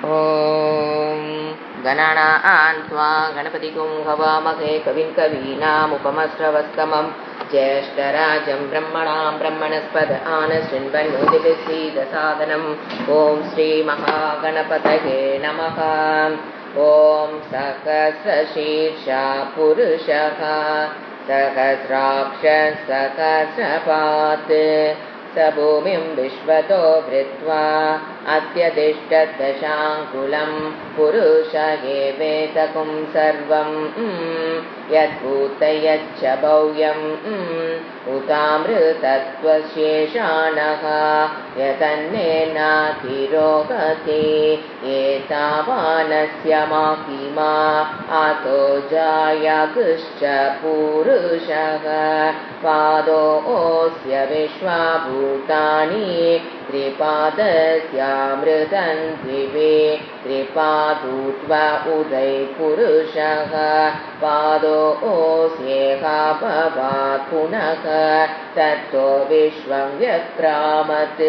ॐ गणानां त्वा गणपतिगुं हवामहे कविं कवीनामुपमश्रवस्तमं ज्येष्ठराजं ब्रह्मणां ब्रह्मणस्पद आनशृण्वन्नोदिभिस्सीदसादनम् ॐ श्रीमहागणपतये नमः। ॐ सहस्रशीर्षा पुरुषः सहस्राक्ष सहस्रपात् स भूमिं विश्वतो वृत्वा अत्यतिष्ठद्दशाङ्कुलं पुरुष एवेतकुं सर्वं यद्भूत यच्च भव्यम् उतामृतत्वशेषाणः यतन्नेनातिरोगति एतावानस्य महिमा अतो जायागुश्च पुरुषः पादोऽस्य विश्वभूतानि त्रिपादस्यामृतं द्विवे त्रिपादूत्व उदय पुरुषः पादोऽस्येह भवात् पुनः तत्तो विश्वं व्यक्रामत्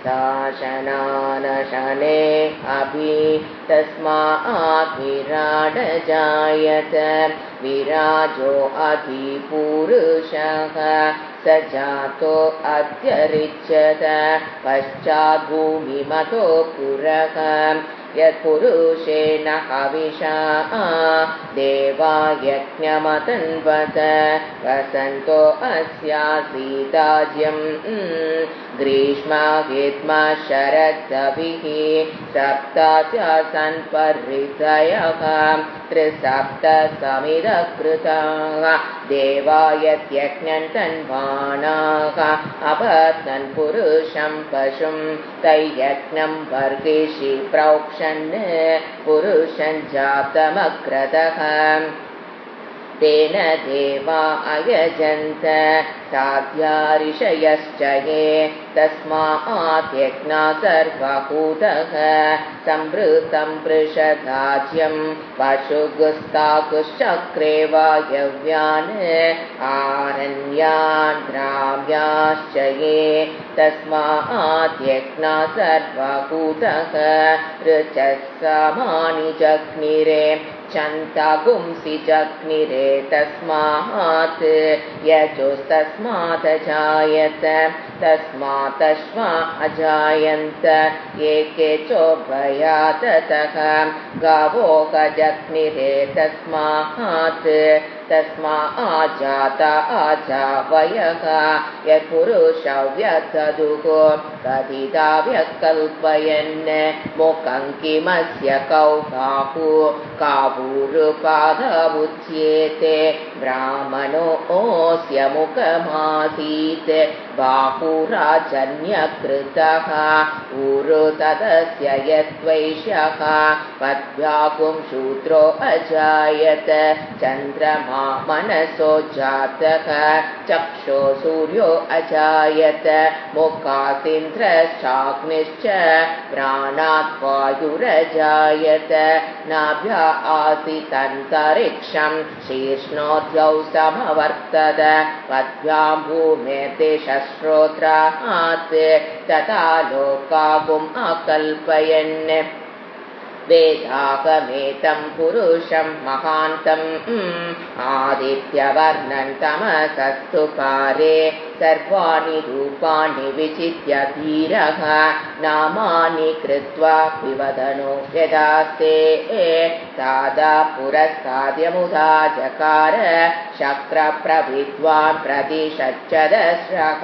शासनानशने अभि तस्मात् विराड जायत विराजो अधिपुरुषः स जातो अत्यरिच्यत पश्चाद्भूमिमतो पुरः यत्पुरुषेण हविषा देवा यज्ञमतन्वत वसन्तो अस्यासीदाज्यं ग्रीष्माहित्मा शरदभिः सप्तास्यासन् परितयः त्रिसप्त समिदकृताः देवा यद्यज्ञं तन्वाणाः अपत्नन् पुरुषं पशुं तैयज्ञं वर्गिषि प्रोक्ष पुरुषं जातमग्रतः तेन देवा अयजन्त साध्या ऋषयश्च ये तस्मात् यज्ञा सर्वभूतः संवृतं पृषदाज्यं पशुगुस्ताकुश्चक्रे वायव्यान् आरण्यान् द्राव्याश्च ये तस्मात् यज्ञा सर्वभूतः ऋचः समानि जग्निरे चन्तागुंसि जग्निरे तस्मात् यजोस्तस्मात् अजायत तस्मात्श्वा अजायन्त एके चोभयात् ततः गावो जग्निरे तस्मात् तस्मात् आजावयः यत्पुरुषव्यदधुः कथिता व्यकल्पयन् मुखं किमस्य कौ बाहु कावूरुपादमुच्येते ब्राह्मणोऽस्य मुखमासीत् बाहुराजन्यकृतः ऊरु तदस्य यद्वैश्यः पद्भ्यागुं शूद्रो अजायत चन्द्रमा मनसो जातः चक्षो सूर्यो अजायत मुखातीन्द्रश्चाग्निश्च प्राणात् वायुरजायत नाभ्या आसीतन्तरिक्षं शीर्ष्णोद्यौ समवर्तत पद्भ्यां भूमेर्देशश्रोत्रात् तथा लोकागुम् अकल्पयन् वेदागमेतं पुरुषं महान्तम् आदित्यवर्णं तमसस्तु पारे सर्वाणि रूपाणि विचित्य धीरः नामानि कृत्वा विवदनो यदास्ते सादा पुरस्ताद्यमुदा जकार शक्रप्रविद्वान् प्रतिशच्च दस्रः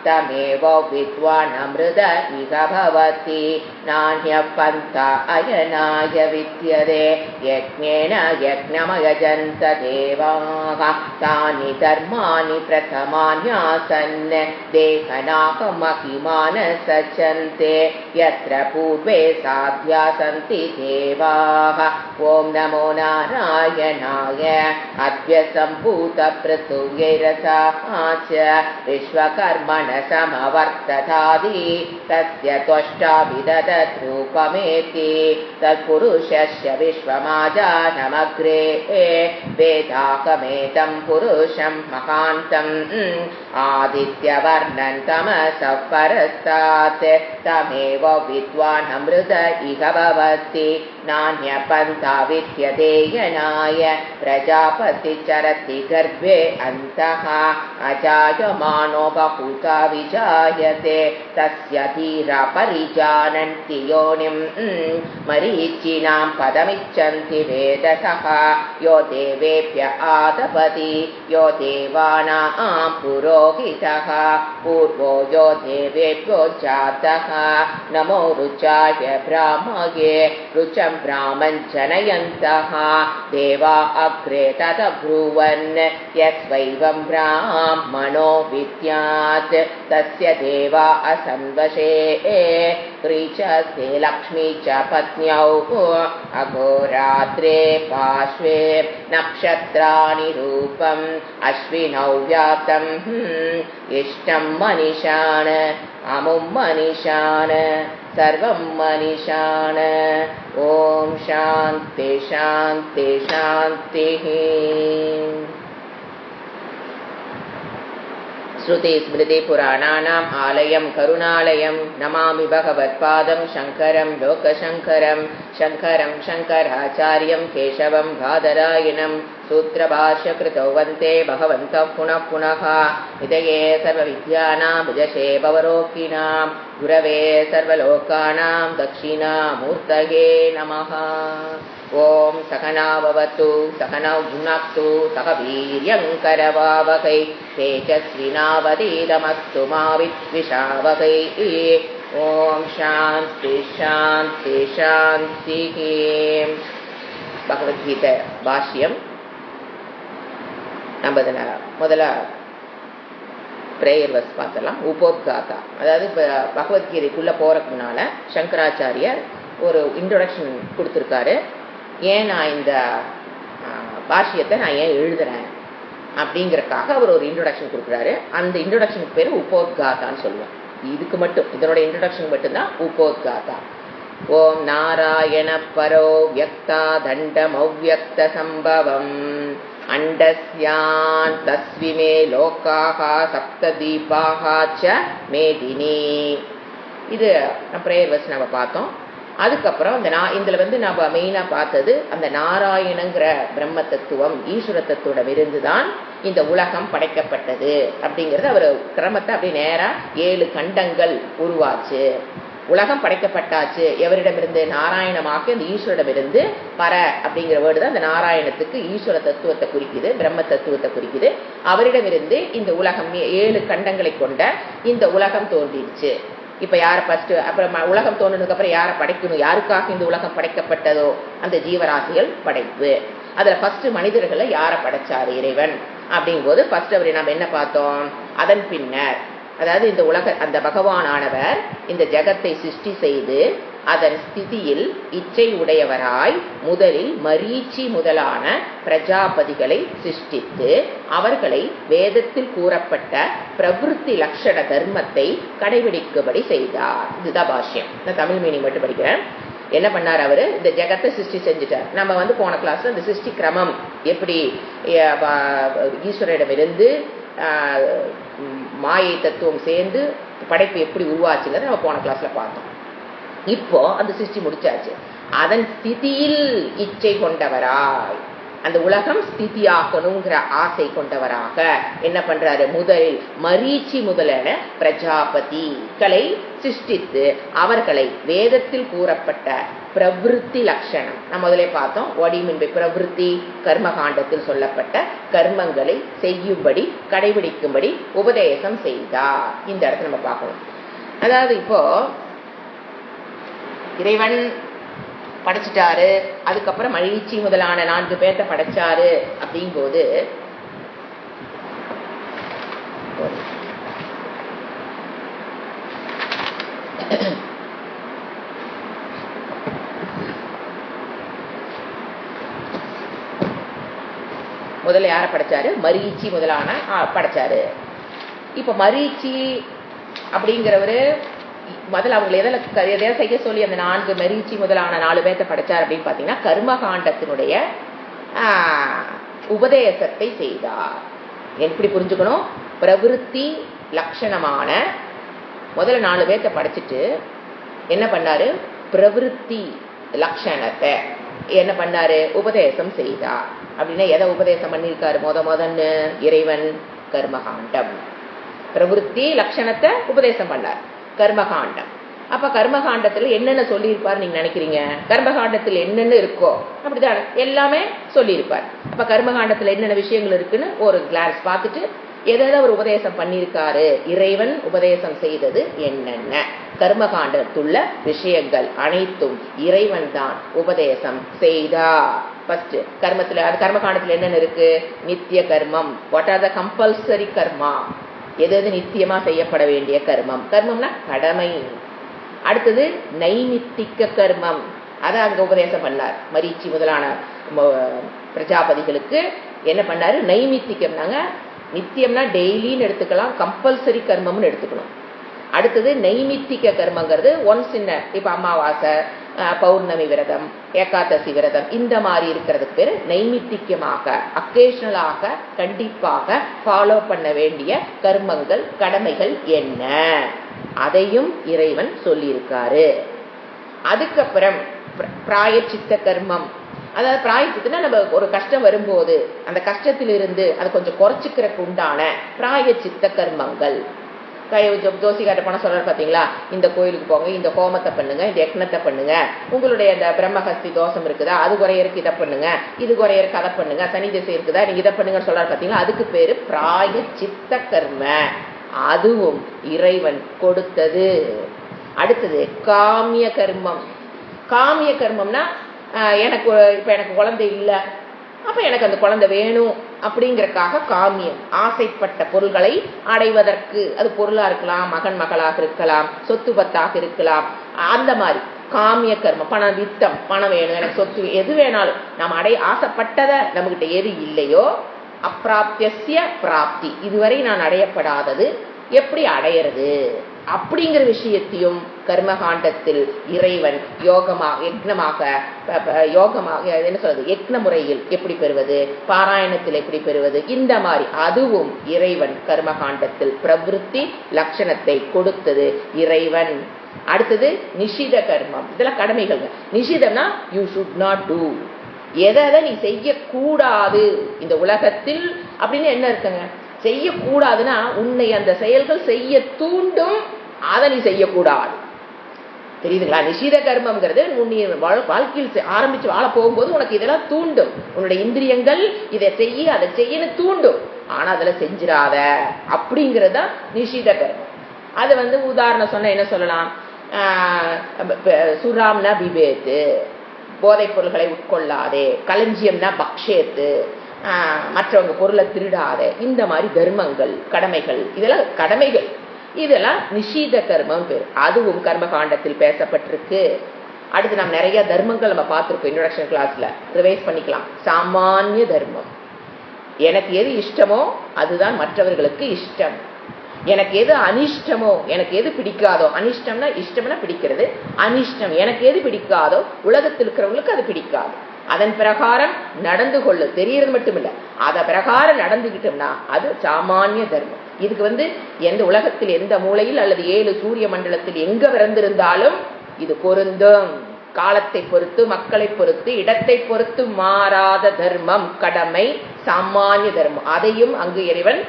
तमेव विद्वान् अमृत इह भवति नान्यः पन्था अयनाय विद्यते यज्ञेन यज्ञमयजन्त देवाः तानि धर्माणि प्रथमान्यासन् देहनाकमहिमान सचन्ते यत्र पूर्वे साध्या सन्ति देवाः ॐ नमो नारायणाय अद्यसम्भूतपृथुव्यैरसाः च विश्वकर्मण समवर्ततादि तस्य त्वष्टाभिदधद्रूपमेति तत्पुरुषस्य विश्वमाजानमग्रे वेदाकमेतं पुरुषं महान्तम् आदित्यवर्णं तमसः परस्तात् तमेव विद्वान् अमृत इह भवति नान्यपन्था विद्यते यनाय प्रजापतिचरति गर्भे अन्तः अजायमानो बहुधा विजायते तस्य धीरा परिजानन्ति योनिं मरीचिनां पदमिच्छन्ति वेदसः यो देवेभ्य आदपति यो देवानां पुरोहितः पूर्वो यो देवेभ्यो जातः नमो रुचाय ब्राह्मये रुचं ब्राह्मं जनयन्तः देवा अग्रे तदब्रुवन् यस्वैवं ब्राह्मणो विद्यात् तस्य देवा असंवशे ह्रीचस्ते लक्ष्मी च पत्न्यौ अघोरात्रे पार्श्वे नक्षत्राणि रूपम् अश्विनौ व्यातं इष्टं मनीषान् अमुं मनीषान् सर्वं मनीषान् ॐ शान्ति शान्ति शान्तिः श्रुति स्मृति पुराणानाम् आलयं करुणालयं नमामि भगवत्पादं शङ्करं लोकशङ्करं शङ्करं शङ्कराचार्यं केशवं बादरायणं सूत्रभाष्यकृतौ वन्दे भगवन्तः पुनः पुनः हृदये सर्वविद्यानां भुजशे भवरोगिणां गुरवे सर्वलोकानां दक्षिणामूर्तये नमः। ॐ सकना भवतु सकनौ भुनक्तु सह वीर्यङ्करवावहै तेजस्विनावधीतमस्तु मा विद्विषावहै। ॐ शान्ति शान्ति शान्तिः। பகவத்கீதை பாஷ்யம் நம்ம முதல்ல பிரேயர் வர்ஸ் பார்த்தலாம். உபோத்காதா, அதாவது பகவத்கீதைக்குள்ளே போகிறதுக்கு முன்னால் சங்கராச்சாரியர் ஒரு இன்ட்ரொடக்ஷன் கொடுத்துருக்காரு. ஏன் நான் இந்த பாஷ்யத்தை நான் ஏன் எழுதுறேன் அப்படிங்கிறதுக்காக அவர் ஒரு இன்ட்ரொடக்ஷன் கொடுக்குறாரு. அந்த இன்ட்ரொடக்ஷனுக்கு பேர் உபோத்காதான்னு சொல்லுவேன். இதுக்கு மட்டும், இதனோட இன்ட்ரொடக்ஷன் மட்டும்தான் உபோத்காதா. ஓம் நாராயண பரோ வியக்தா தண்டம் அவ்யக்த சம்பவம் அண்டஸ்யான் தஸ்விமே லோகாஹ சப்ததீபாஹ ச மேதினி. இது பிரேயர் வர்ஸ் நம்ம பார்த்தோம். அதுக்கப்புறம் இதில் நம்ம மெயினாக பார்த்தது அந்த நாராயணங்கிற பிரம்ம தத்துவம் ஈஸ்வர தத்துவமிருந்து தான் இந்த உலகம் படைக்கப்பட்டது அப்படிங்கிறது அவர் கிரமத்தை அப்படி நேராக 7 கண்டங்கள் உருவாச்சு. உலகம் படைக்கப்பட்டாச்சு எவரிடமிருந்து? நாராயணமாக்கு அந்த ஈஸ்வரிடமிருந்து. பர அப்படிங்கிற வேர்டு தான் அந்த நாராயணத்துக்கு ஈஸ்வர தத்துவத்தை குறிக்குது, பிரம்ம தத்துவத்தை குறிக்குது. அவரிடமிருந்து இந்த உலகம் 7 கண்டங்களை கொண்ட இந்த உலகம் தோன்றிடுச்சு. இப்போ யாரை ஃபஸ்ட்டு, அப்புறம் உலகம் தோன்றினதுக்கப்புறம் யாரை படைக்கணும், யாருக்காக இந்த உலகம் படைக்கப்பட்டதோ அந்த ஜீவராசிகள் படைப்பு. அதில் ஃபஸ்ட்டு மனிதர்களை யாரை படைச்சார் இறைவன் அப்படிங்கும்போது ஃபஸ்ட்டு அவர் நம்ம என்ன பார்த்தோம்? அதன் பின்னர், அதாவது இந்த அந்த பகவானானவர் இந்த ஜகத்தை சிருஷ்டி செய்து அதன் ஸ்திதியில் இச்சை உடையவராய் முதலில் மரீச்சி முதலான பிரஜாபதிகளை சிருஷ்டித்து அவர்களை வேதத்தில் கூறப்பட்ட பிரவிருத்தி லட்சண தர்மத்தை கடைபிடிக்கும்படி செய்தார். இதுதான் பாஷ்யம். நான் தமிழ் மீனிங் மட்டும் படிக்கிறேன். என்ன பண்ணார் அவர்? இந்த ஜெகத்தை சிருஷ்டி செஞ்சுட்டார். நம்ம போன கிளாஸ்ல இந்த சிருஷ்டி கிரமம் எப்படி ஈஸ்வரிடமிருந்து மாயை தத்துவம் சேர்ந்து படைப்பு எப்படி உருவாச்சுங்கிறத நம்ம போன கிளாஸ்ல பார்த்தோம். இப்போ அந்த சிருஷ்டி முடிச்சாச்சு. அதன் ஸ்திதியில் இச்சை கொண்டவராய், அந்த உலகம் ஸ்திதியாகணுங்கிற ஆசை கொண்டவராக என்ன பண்றாரு? முதலில் மரீச்சி முதலான பிரஜாபதிகளை சிருஷ்டித்து அவர்களை வேதத்தில் கூறப்பட்ட பிரவிருத்தி லட்சணம் நம்ம முதலே பார்த்தோம். ஒடிமின்பை பிரவிருத்தி கர்மகாண்டத்தில் சொல்லப்பட்ட கர்மங்களை செய்யும்படி கடைபிடிக்கும்படி உபதேசம் செய்தார். இந்த இடத்துல நம்ம பார்க்கணும். அதாவது இப்போ இறைவன் படைச்சிட்டாரு, அதுக்கப்புறம் மரீச்சி முதலான 4 பேர்த்த படைச்சாரு அப்படிங்கும்போது முதல்ல யாரை படைச்சாரு? மரீச்சி முதலான படைச்சாரு. இப்ப மரீச்சி அப்படிங்கிறவரு முதல்ல அவங்களை எதை செய்ய சொல்லி அந்த 4 மரீச்சி முதலான 4 பேர்த்த படைச்சார் அப்படின்னு பார்த்தீங்கன்னா கர்மகாண்டத்தினுடைய உபதேசத்தை செய்தார். எப்படி புரிஞ்சுக்கணும்? பிரவிருத்தி லட்சணமான முதல்ல 4 பேர்த்த படைச்சிட்டு என்ன பண்ணாரு, பிரவிற்த்தி லட்சணத்தை என்ன பண்ணாரு, உபதேசம் செய்தார். அப்படின்னா எதை உபதேசம் பண்ணியிருக்காரு, முதன்னு இறைவன் கர்மகாண்டம். பிரவிற்த்தி லட்சணத்தை உபதேசம் பண்ணார், கர்மகாண்டம். அப்ப கர்மகாண்டத்துல என்னென்ன சொல்லியிருப்பார் நீங்க நினைக்கிறீங்க? கர்மகாண்டத்தில் என்னென்ன இருக்கோ அப்படிதான் எல்லாமே சொல்லியிருப்பார். அப்ப கர்மகாண்டத்துல என்னென்ன விஷயங்கள் இருக்குன்னு ஒரு கிளான்ஸ் பார்த்துட்டு எதை ஒரு உபதேசம் பண்ணியிருக்காரு, இறைவன் உபதேசம் செய்தது என்னென்ன, கர்மகாண்டத்துள்ள விஷயங்கள் அனைத்தும் இறைவன் தான் உபதேசம் செய்தார். ஃபர்ஸ்ட் கர்மத்துல, அது கர்மகாண்டத்துல என்னென்ன இருக்கு, நித்திய கர்மம், வாட் ஆர் த கம்பல்சரி கர்மா, எது நித்தியமா செய்யப்பட வேண்டிய கர்மம், கர்மம்னா கடமை. அடுத்தது நைமித்திக கர்மம், அதை அங்க உபதேசம் பண்ணார். மரீச்சி முதலான பிரஜாபதிகளுக்கு என்ன பண்ணாரு, நைமித்திகம்னாங்க நித்தியம்னா டெய்லின்னு எடுத்துக்கலாம், கம்பல்சரி கர்மம்னு எடுத்துக்கணும். அடுத்தது நைமித்திக கர்மங்கிறது ஒன்ஸ் இன்ன, இப்ப அமாவாசை, பௌர்ணமி விரதம், ஏகாதசி விரதம், இந்த மாதிரி இருக்கிறதுக்கு பேரு நைமித்திகமாக, அக்கேஷனலாக கண்டிப்பாக ஃபாலோ பண்ண வேண்டிய கர்மங்கள் கடமைகள் என்ன, அதையும் இறைவன் சொல்லியிருக்காரு. அதுக்கப்புறம் பிராயச்சித்த கர்மம், அதாவது பிராயச்சித்தனா நம்ம ஒரு கஷ்டம் வரும்போது அந்த கஷ்டத்திலிருந்து அதை கொஞ்சம் குறைச்சிக்கிறதுக்கு உண்டான பிராயச்சித்த கர்மங்கள். ஜோசிகாட்ட போன சொல்றாரு பாத்தீங்களா, இந்த கோயிலுக்கு போங்க, இந்த ஹோமத்தை பண்ணுங்க, இந்த யக்னத்தை பண்ணுங்க, உங்களுடைய இந்த பிரம்மஹஸ்தி தோஷம் இருக்குதா அது குறையருக்கு இதை பண்ணுங்க, இது குறையருக்கு அதை பண்ணுங்க, சனி திசை இருக்குதா நீங்க இதை பண்ணுங்கன்னு சொல்றாரு பாத்தீங்களா, அதுக்கு பேரு பிராயச்சித்த கர்ம, அதுவும் இறைவன் கொடுத்தது. அடுத்தது காமிய கர்மம். காமிய கர்மம்னா எனக்கு இப்ப எனக்கு குழந்தை இல்லை, அப்ப எனக்கு அந்த குழந்தை வேணும் அப்படிங்கறக்காக காமியம், ஆசைப்பட்ட பொருள்களை அடைவதற்கு, அது பொருளா இருக்கலாம், மகன் மகளாக இருக்கலாம், சொத்து பத்தாக இருக்கலாம், அந்த மாதிரி காமிய கர்மம். பணம் வித்தம், பணம் வேணும், எனக்கு சொத்து, எது வேணாலும் நாம் ஆசைப்பட்டதை நம்மகிட்ட எது இல்லையோ அப்பிராப்திய பிராப்தி, இதுவரை நான் அடையப்படாதது எப்படி அடையிறது அப்படிங்கிற விஷயத்தையும் கர்மகாண்டத்தில் இறைவன் யோகமாக என்ன சொல்றது, யக்ன முறையில் எப்படி பெறுவது, பாராயணத்தில் எப்படி பெறுவது, இந்த மாதிரி அதுவும் இறைவன் கர்மகாண்டத்தில் பிரவிற்த்தி லட்சணத்தை கொடுத்தது இறைவன். அடுத்தது நிஷித கர்மம், இதெல்லாம் கடமைகள். நிஷிதம்னா யூ ஷுட் நாட் டூ, எதை நீ செய்யக்கூடாது இந்த உலகத்தில் அப்படின்னு என்ன இருக்குங்க, செய்யக்கூடாதுன்னா உன்னை அந்த செயல்கள் செய்ய தூண்டும், அதை நீ செய்யக்கூடாது. தெரியுதுங்களா? நிஷித கர்மம்ங்கிறது நீ வாழ்க்கையில் ஆரம்பிச்சு வாழ போகும்போது உனக்கு இதெல்லாம் தூண்டும், உன்னுடைய இந்திரியங்கள் இதை செய்ய அதை செய்யன்னு தூண்டும், ஆனா அதில் செஞ்சிடாத அப்படிங்கிறது தான் நிஷித கர்மம். அது உதாரணம் சொன்ன என்ன சொல்லலாம், சுராம்னா விபேத்து, போதைப் பொருள்களை உட்கொள்ளாதே, களஞ்சியம்னா பக்ஷேத்து, மற்றவங்க பொருளை திருடாதே, இந்த மாதிரி தர்மங்கள் கடமைகள், இதெல்லாம் கடமைகள், இதெல்லாம் நிஷீத கர்மம் பேர். அதுவும் கர்மகாண்டத்தில் பேசப்பட்டிருக்கு. அடுத்து நாம் நிறைய தர்மங்கள் நம்ம பார்த்துருக்கோம், இன்ட்ரோடக்ஷன் கிளாஸ்ல ரிவைஸ் பண்ணிக்கலாம். சாமானிய தர்மம், எனக்கு எது இஷ்டமோ அதுதான் மற்றவர்களுக்கு இஷ்டம், எனக்கு எது அனிஷ்டமோ, எனக்கு எது பிடிக்காதோ, அனிஷ்டம்னா இஷ்டம்னா பிடிக்கிறது, அனிஷ்டம் எனக்கு எது பிடிக்காதோ உலகத்தில் இருக்கிறவங்களுக்கு அது பிடிக்காது, அதன் பிரகாரம் நடந்து கொள்ள தெரியறது மட்டும் இல்ல, அத பிரகாரம் நடந்துகிட்டோம்னா அது சாமானிய தர்மம். இதுக்கு எந்த உலகத்தில் எந்த மூலையில் அல்லது 7 சூரிய மண்டலத்தில் எங்க பிறந்திருந்தாலும் இது பொருந்தும். காலத்தை பொறுத்து, மக்களை பொறுத்து, இடத்தை பொறுத்து மாறாத தர்மம், கடமை, சாமானிய தர்மம், அதையும் அங்கு இறைவன்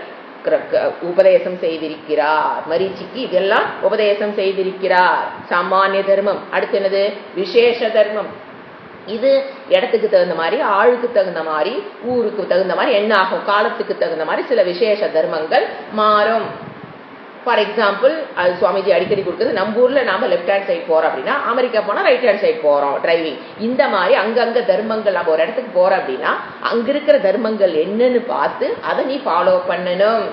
உபதேசம் செய்திருக்கிறார். மரீச்சிக்கு இதெல்லாம் உபதேசம் செய்திருக்கிறார். சாமானிய தர்மம். அடுத்து என்னது, விசேஷ தர்மம். இது இடத்துக்கு தகுந்த மாதிரி, ஆளுக்கு தகுந்த மாதிரி, ஊருக்கு தகுந்த மாதிரி என்ன ஆகும், காலத்துக்கு தகுந்த மாதிரி சில விசேஷ தர்மங்கள் மாறும். ஃபார் எக்ஸாம்பிள், அது சுவாமிஜி அடிக்கடி கொடுக்குறது, நம்ம ஊர்ல நாம லெஃப்ட் ஹேண்ட் சைட் போறோம் அப்படின்னா அமெரிக்கா போனா ரைட் ஹேண்ட் சைட் போறோம் டிரைவிங். இந்த மாதிரி அங்கங்க தர்மங்கள், நம்ம ஒரு இடத்துக்கு போறோம் அப்படின்னா அங்க இருக்கிற தர்மங்கள் என்னன்னு பார்த்து அதை நீ ஃபாலோ பண்ணணும்.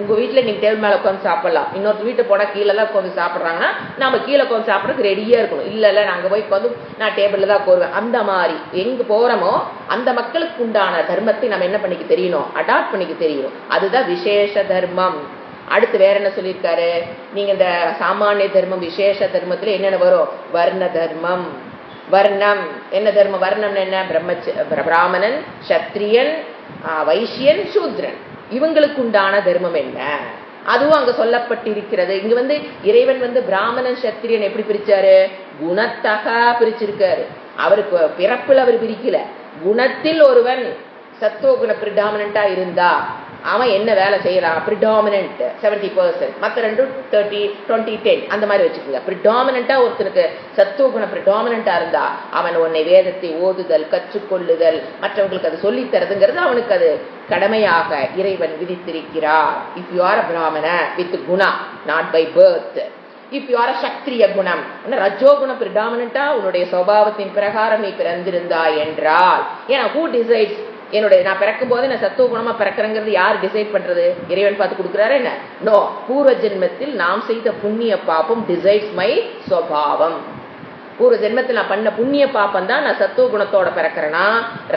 உங்க வீட்டுல நீங்க டேபிள் மேல உட்காந்து சாப்பிடலாம், இன்னொரு வீட்டை போனா கீழே தான் உட்காந்து சாப்பிட்றாங்கன்னா நம்ம கீழே உட்காந்து சாப்பிட்றதுக்கு ரெடியா இருக்கணும். இல்ல நாங்க போய் உட்காந்து நான் டேபிள்ல தான் போடுவேன். அந்த மாதிரி எங்க போறோமோ அந்த மக்களுக்கு உண்டான தர்மத்தை நம்ம என்ன பண்ணிக்க தெரியணும், அடாப்ட் பண்ணிக்க தெரியணும். அதுதான் விசேஷ தர்மம். அடுத்து வேற என்ன சொல்லியிருக்காரு, நீங்க இந்த சாமானிய தர்மம் விசேஷ தர்மத்துல என்னென்ன வரும், வர்ண தர்மம். வர்ணம் என்ன தர்மம், வர்ணம் என்ன, பிராமணன், சத்திரியன், வைசியன், சூத்ரன், இவங்களுக்கு உண்டான தர்மம் என்ன, அதுவும் அங்க சொல்லப்பட்டிருக்கிறது. இங்க வந்து இறைவன் வந்து பிராமணன் சத்திரியன் எப்படி பிரிச்சாரு? குணத்தக பிரிச்சிருக்காரு. அவருக்கு பிறப்புல அவர் பிரிக்கல. குணத்தில் ஒருவன் சத்துவகுண பிரிடாமினா இருந்தா அவன் என்ன வேலை செய்யறான்? பிரிடாமினன்ட் 70%, மற்ற ரெண்டும் 30-20-10 அந்த மாதிரி வச்சுக்கோங்க. பிரிடாமினா ஒருத்தனுக்கு சத்துவகுண பிரிடாமினா இருந்தா அவன் உன்னை வேதத்தை ஓதுதல், கற்றுக்கொள்ளுதல், மற்றவங்களுக்கு அது சொல்லி தரதுங்கிறது அவனுக்கு அது கடமையாக இறைவன் விதித்திருக்கிறார். இஃப் யூ ஆர் அ பிராமண with Guna, not by birth. If you are அ சக்திரிய குணம், ரஜோகுண பிரிடாமினா உன்னுடைய சுபாவத்தின் பிரகாரம் நீ பிறந்திருந்தாய் என்றால், ஏன்னா ஹூ டிசைட்ஸ்? என்னுடைய நான் பிறக்கும் போது நான் சத்துவ குணமா பிறக்கிறேங்கிறது யார் டிசைட் பண்றது? இறைவன் பார்த்து கொடுக்குறாரு என்ன? நோ, பூர்வ ஜென்மத்தில் நாம் செய்த புண்ணிய பாப்பம் டிசைட்ஸ் மை சுபாவம். பூர்வ ஜென்மத்தில் நான் பண்ண புண்ணிய பாப்பம் தான் நான் சத்துவ குணத்தோட பிறக்கிறேனா,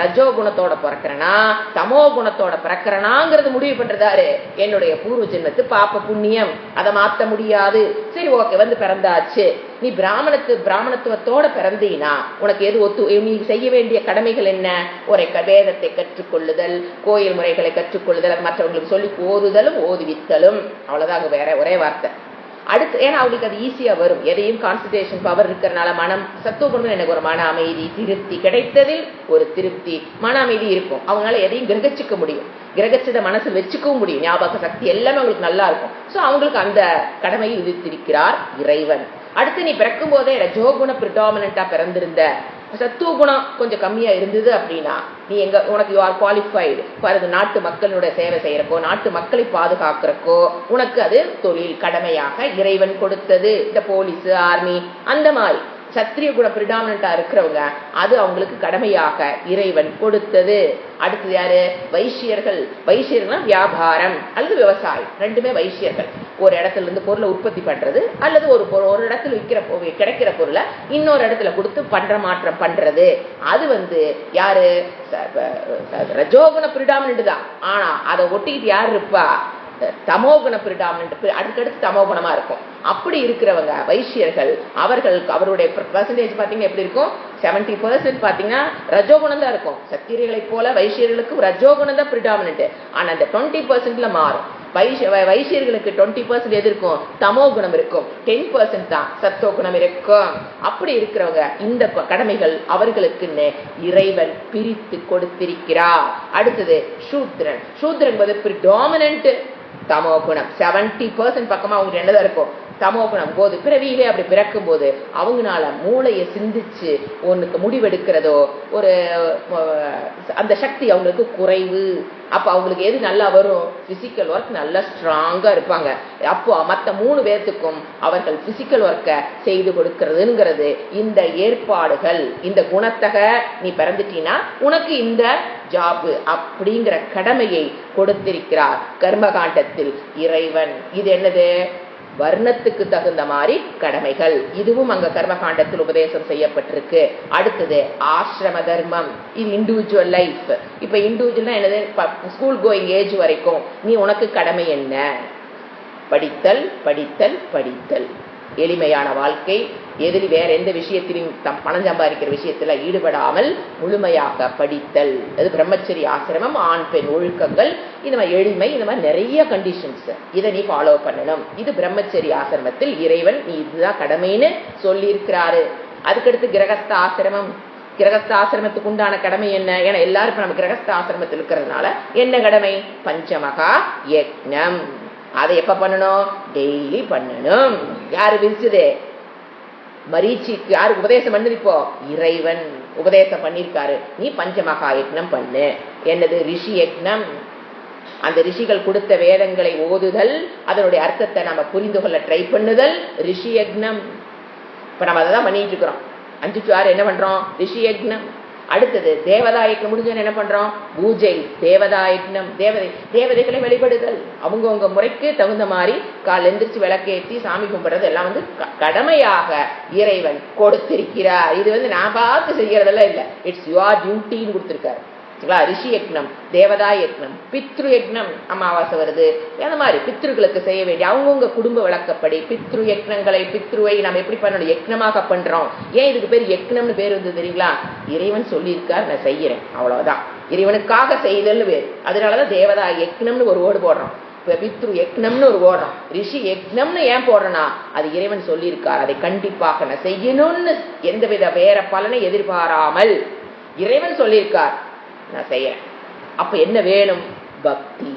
ரஜோ குணத்தோட பிறக்கிறேனா, தமோ குணத்தோட பிறக்கிறனாங்கிறது முடிவு பண்றதாரு என்னுடைய பூர்வ ஜென்மத்து பாப்ப புண்ணியம். அதை மாற்ற முடியாது. சரி, ஓகே, வந்து பிறந்தாச்சு. நீ பிராமணத்துவத்தோட பிறந்தீனா உனக்கு எது நீ செய்ய வேண்டிய கடமைகள் என்ன? ஒரு வேதத்தை கற்றுக்கொள்ளுதல், கோயில் முறைகளை கற்றுக்கொள்ளுதல், மற்றவங்களுக்கு சொல்லி ஓதுதலும் ஓதுவித்தலும். அவ்வளவுதான் அங்க வேற ஒரே வார்த்தை. அடுத்து ஏன்னா அவங்களுக்கு அது ஈஸியா வரும். எதையும் கான்சன்ட்ரேஷன் பவர் இருக்கிறனால மனம் சத்துவகுணம் எனக்கு ஒரு மன அமைதி, திருப்தி கிடைத்ததில் ஒரு திருப்தி, மன அமைதி இருக்கும். அவங்களால எதையும் கிரகிச்சுக்க முடியும், கிரகிச்சத மனசு வச்சுக்கவும் முடியும். ஞாபக சக்தி எல்லாமே அவங்களுக்கு நல்லா இருக்கும். ஸோ அவங்களுக்கு அந்த கடமையை விதித்திருக்கிறார் இறைவன். அடுத்து நீ பிறக்கும் போதே ரஜோகுண பிரிடாமினா பிறந்திருந்த, சத்துவ குணம் கொஞ்சம் கம்மியா இருந்தது அப்படின்னா நீ உனக்கு யூ ஆர் குவாலிஃபைடு ஃபார் நாட்டு மக்களுடைய சேவை செய்யறக்கோ, நாட்டு மக்களை பாதுகாக்கிறக்கோ உனக்கு அது தொழில் கடமையாக இறைவன் கொடுத்தது. இந்த போலீஸ், ஆர்மி அந்த மாதிரி சத்திரிய குண பிரிடாமினா இருக்கிறவங்க அது அவங்களுக்கு கடமையாக இறைவன் கொடுத்தது. அடுத்தது யாரு? வைசியர்கள். வைசியர்கள் வியாபாரம் அல்லது விவசாயம், ரெண்டுமே வைசியர்கள். ஒரு இடத்துல இருந்து பொருளை உற்பத்தி பண்றது அல்லது ஒரு இடத்துல கிடைக்கிற பொருளை இன்னொரு இடத்துல கொடுத்து பண்ற மாற்றம் பண்றது. அது வந்து யாரு? ரஜோகுண பிரிடாமினன்ட் தான். ஆனா அதை ஒட்டிக்கிட்டு யாரு இருப்பா? தமோகுண பிரிடாமினன்ட், அடுத்தடுத்து தமோகுணமா இருக்கும். அப்படி இருக்கிறவங்க வைசியர்கள். அவருடைய பெர்சன்டேஜ் பாத்தீங்கன்னா எப்படி இருக்கும்? 70% பாத்தீங்கன்னா ரஜோகுணம் தான் இருக்கும். சத்திரியர்களை போல வைசியர்களுக்கு ரஜோகுணம் தான் பிரிடாமினன்ட். ஆனா அந்த 20%ல மாறும். வைசியர்களுக்கு 20% எது இருக்கும்? தமோ குணம் இருக்கும். 10% தான் சத்தோ குணம் இருக்கும். அப்படி இருக்கிறவங்க இந்த கடமைகள் அவர்களுக்கு இறைவன் பிரித்து கொடுத்திருக்கிறார். அடுத்தது சூத்ரன். சூத்ரன் என்பது பிரிடாமினன்ட் தமோ குணம். 70% பக்கமா அவங்க என்னதான் இருக்கும்? தமோ குணம். போது பிறவியிலே அப்படி பிறக்கும் போது அவங்களால மூளையை சிந்திச்சு ஒன்னுக்கு முடிவெடுக்கிறதோ ஒரு அந்த சக்தி அவங்களுக்கு குறைவு. அப்ப அவங்களுக்கு எது நல்லா வரும்? பிசிக்கல் ஒர்க் நல்லா ஸ்ட்ராங்கா இருப்பாங்க. அப்போ மற்ற 3 பேர்த்துக்கும் அவர்கள் பிசிக்கல் ஒர்க்கை செய்து கொடுக்கிறதுங்கிறது இந்த ஏற்பாடுகள். இந்த குணத்தக நீ பிறந்துட்டீன்னா உனக்கு இந்த ஜாப் அப்படிங்கிற கடமையை கொடுத்திருக்கிறார் கர்மகாண்டத்தில் இறைவன். இது என்னது? வர்ணத்துக்கு தகுந்த மாதிரி கடமைகள். இதுவும் அங்க கர்மகாண்டத்தில் உபதேசம் செய்யப்பட்டிருக்கு. அடுத்தது ஆசிரம தர்மம். இது இண்டிவிஜுவல் லைஃப். இப்ப இண்டிவிஜுவல்னா என்னது? ஸ்கூல் கோயிங் ஏஜ் வரைக்கும் நீ உனக்கு கடமை என்ன? படித்தல் படித்தல் படித்தல். எளிமையான வாழ்க்கை. வேற எந்த விஷயத்திலும் பணம் சம்பாதிக்கிற விஷயத்துல ஈடுபடாமல் முழுமையாக படித்தல். அது பிரம்மச்சரிய ஆசிரமம். ஆண் பெண் ஒழுக்கங்கள், இந்த மாதிரி எளிமை, இந்த மாதிரி நிறைய கண்டிஷன்ஸ். இதை நீ ஃபாலோ பண்ணணும். இது பிரம்மச்சரிய ஆசிரமத்தில் இறைவன் நீ இதுதான் கடமைன்னு சொல்லி இருக்கிறாரு. அதுக்கடுத்து கிரகஸ்த ஆசிரமம். கிரகஸ்த ஆசிரமத்துக்கு உண்டான கடமை என்ன? ஏன்னா எல்லாரும் இப்ப நம்ம கிரகஸ்த ஆசிரமத்தில் இருக்கிறதுனால என்ன கடமை? பஞ்சமகா யக்ஞம். அதை எப்ப பண்ணணும்? டெய்லி பண்ணணும். யாரு விரிச்சதே? மரீச்சிக்கு யாருக்கு உபதேசம் பண்ணது? இப்போ இறைவன் உபதேசம் பண்ணிருக்காரு. நீ பஞ்சமகா யக்ஞம் பண்ணு. என்னது? ரிஷி யக்ஞம். அந்த ரிஷிகள் கொடுத்த வேதங்களை ஓதுதல், அதனுடைய அர்த்தத்தை நம்ம புரிந்து கொள்ள ட்ரை பண்ணுதல் ரிஷி யக்ஞம். இப்ப நம்ம அதை தான் பண்ணிட்டு இருக்கிறோம். 5 to 6 என்ன பண்றோம்? ரிஷி யக்ஞம். அடுத்தது தேவதா யக்ஞம் முடிஞ்சோன்னு என்ன பண்றோம்? பூஜை. தேவதா யக்ஞம். தேவதைகளை வழிபடுதல். அவங்கவுங்க முறைக்கு தகுந்த மாதிரி கால் எந்திரிச்சு விளக்கேற்றி சாமி கும்பிடுறது எல்லாம் வந்து கடமையாக இறைவன் கொடுத்திருக்கிறார். இது நான் பார்த்து செய்யறதெல்லாம் இல்லை. இட்ஸ் யுவர் டியூட்டின்னு கொடுத்திருக்காரு. ரிஷி யக்ஞம், தேவதா யக்ஞம், பித்ரு யக்ஞம். அமாவாசை வருது, அந்த மாதிரி பித்ருக்களுக்கு செய்ய வேண்டிய அவங்கவுங்க குடும்ப விளக்கப்படி பித்ரு யக்ஞங்களை, பித்ருவை நம்ம எப்படி பண்ணணும்? யக்ஞமாக பண்றோம். ஏன் இதுக்கு பேர் யக்ஞம்னு பேர் வந்து தெரியுங்களா? இறைவன் சொல்லியிருக்கார், நான் செய்யறேன், அவ்வளவுதான். இறைவனுக்காக செய்தல் வேறு. அதனாலதான் தேவதா யக்ஞம்னு ஒரு வேர்டு போடுறோம். பித்ரு யக்னம்னு ஒரு ஓடுறோம். ரிஷி யக்னம்னு ஏன் போடுறனா, அது இறைவன் சொல்லியிருக்கார், அதை கண்டிப்பாக நான் செய்யணும்னு எந்தவித வேற பலனை எதிர்பாராமல் இறைவன் சொல்லியிருக்கார், நான் செய்யறேன். அப்ப என்ன வேணும்? பக்தி.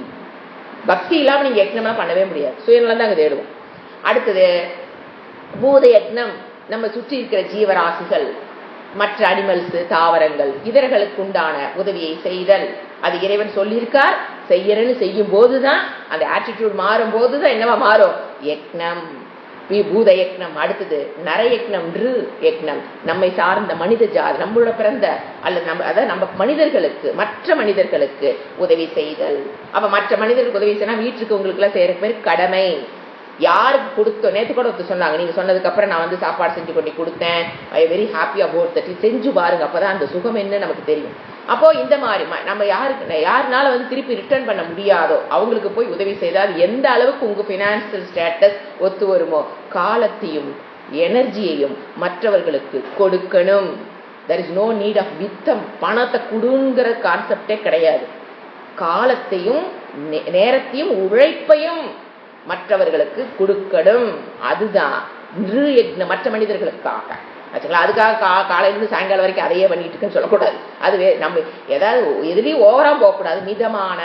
பக்தி இல்லாம நீங்க யக்னம்லாம் பண்ணவே முடியாது. சுயநலம் தான் அங்க தேடுவோம். அடுத்தது பூத யக்னம். நம்ம சுற்றி இருக்கிற ஜீவராசிகள், மற்ற அனிமல்ஸ், தாவரங்கள், இதர்களுக்கு உண்டான உதவியை செய்தல். அது இறைவன் சொல்லியிருக்கார், செய்யறன்னு செய்யும் போதுதான் அந்த ஆட்டிடியூட் மாறும் போதுதான் என்னவா மாறும்? யக்னம், பூத யக்னம். அடுத்தது நர யக்னம், யக்னம். நம்மை சார்ந்த மனித ஜாதி, நம்மளோட பிறந்த அல்லது அதாவது நம்ம மனிதர்களுக்கு, மற்ற மனிதர்களுக்கு உதவி செய்தல். அப்ப மற்ற மனிதர்களுக்கு உதவி செய்யணும். வீட்டுக்கு உங்களுக்கு எல்லாம் செய்யற பேர் கடமை. யாருக்கு கொடுத்தோம்? நேற்று கூட ஒருத்தர் சொன்னாங்க, நீங்க சொன்னதுக்கு அப்புறம் நான் வந்து சாப்பாடு செஞ்சு கொண்டு கொடுத்தேன், I very happy about that. செஞ்சு பாருங்க, அப்பதான் அந்த சுகம் என்ன நமக்கு தெரியும். அப்போ இந்த மாதிரி நம்ம யாருனால வந்து திருப்பி ரிட்டர்ன் பண்ண முடியாதோ அவங்களுக்கு போய் உதவி செய்தால் எந்த அளவுக்கு உங்க பினான்சியல் ஸ்டேட்டஸ் ஒத்து வருமோ, காலத்தையும் எனர்ஜியையும் மற்றவர்களுக்கு கொடுக்கணும். there is no need of வித்தம், பணத்தை கொடுங்கிற கான்செப்டே கிடையாது. காலத்தையும் நேரத்தையும் உழைப்பையும் மற்றவர்களுக்கு கொடுக்கணும். அதுதான் மற்ற மனிதர்களுக்காக. அதுக்காக காலையிலிருந்து சாயங்காலம் வரைக்கும் அதையே பண்ணிட்டு இருக்குன்னு சொல்லக்கூடாது. அதுவே நம்ம ஏதாவது எதுலையும் ஓவரா போகக்கூடாது, மிதமான.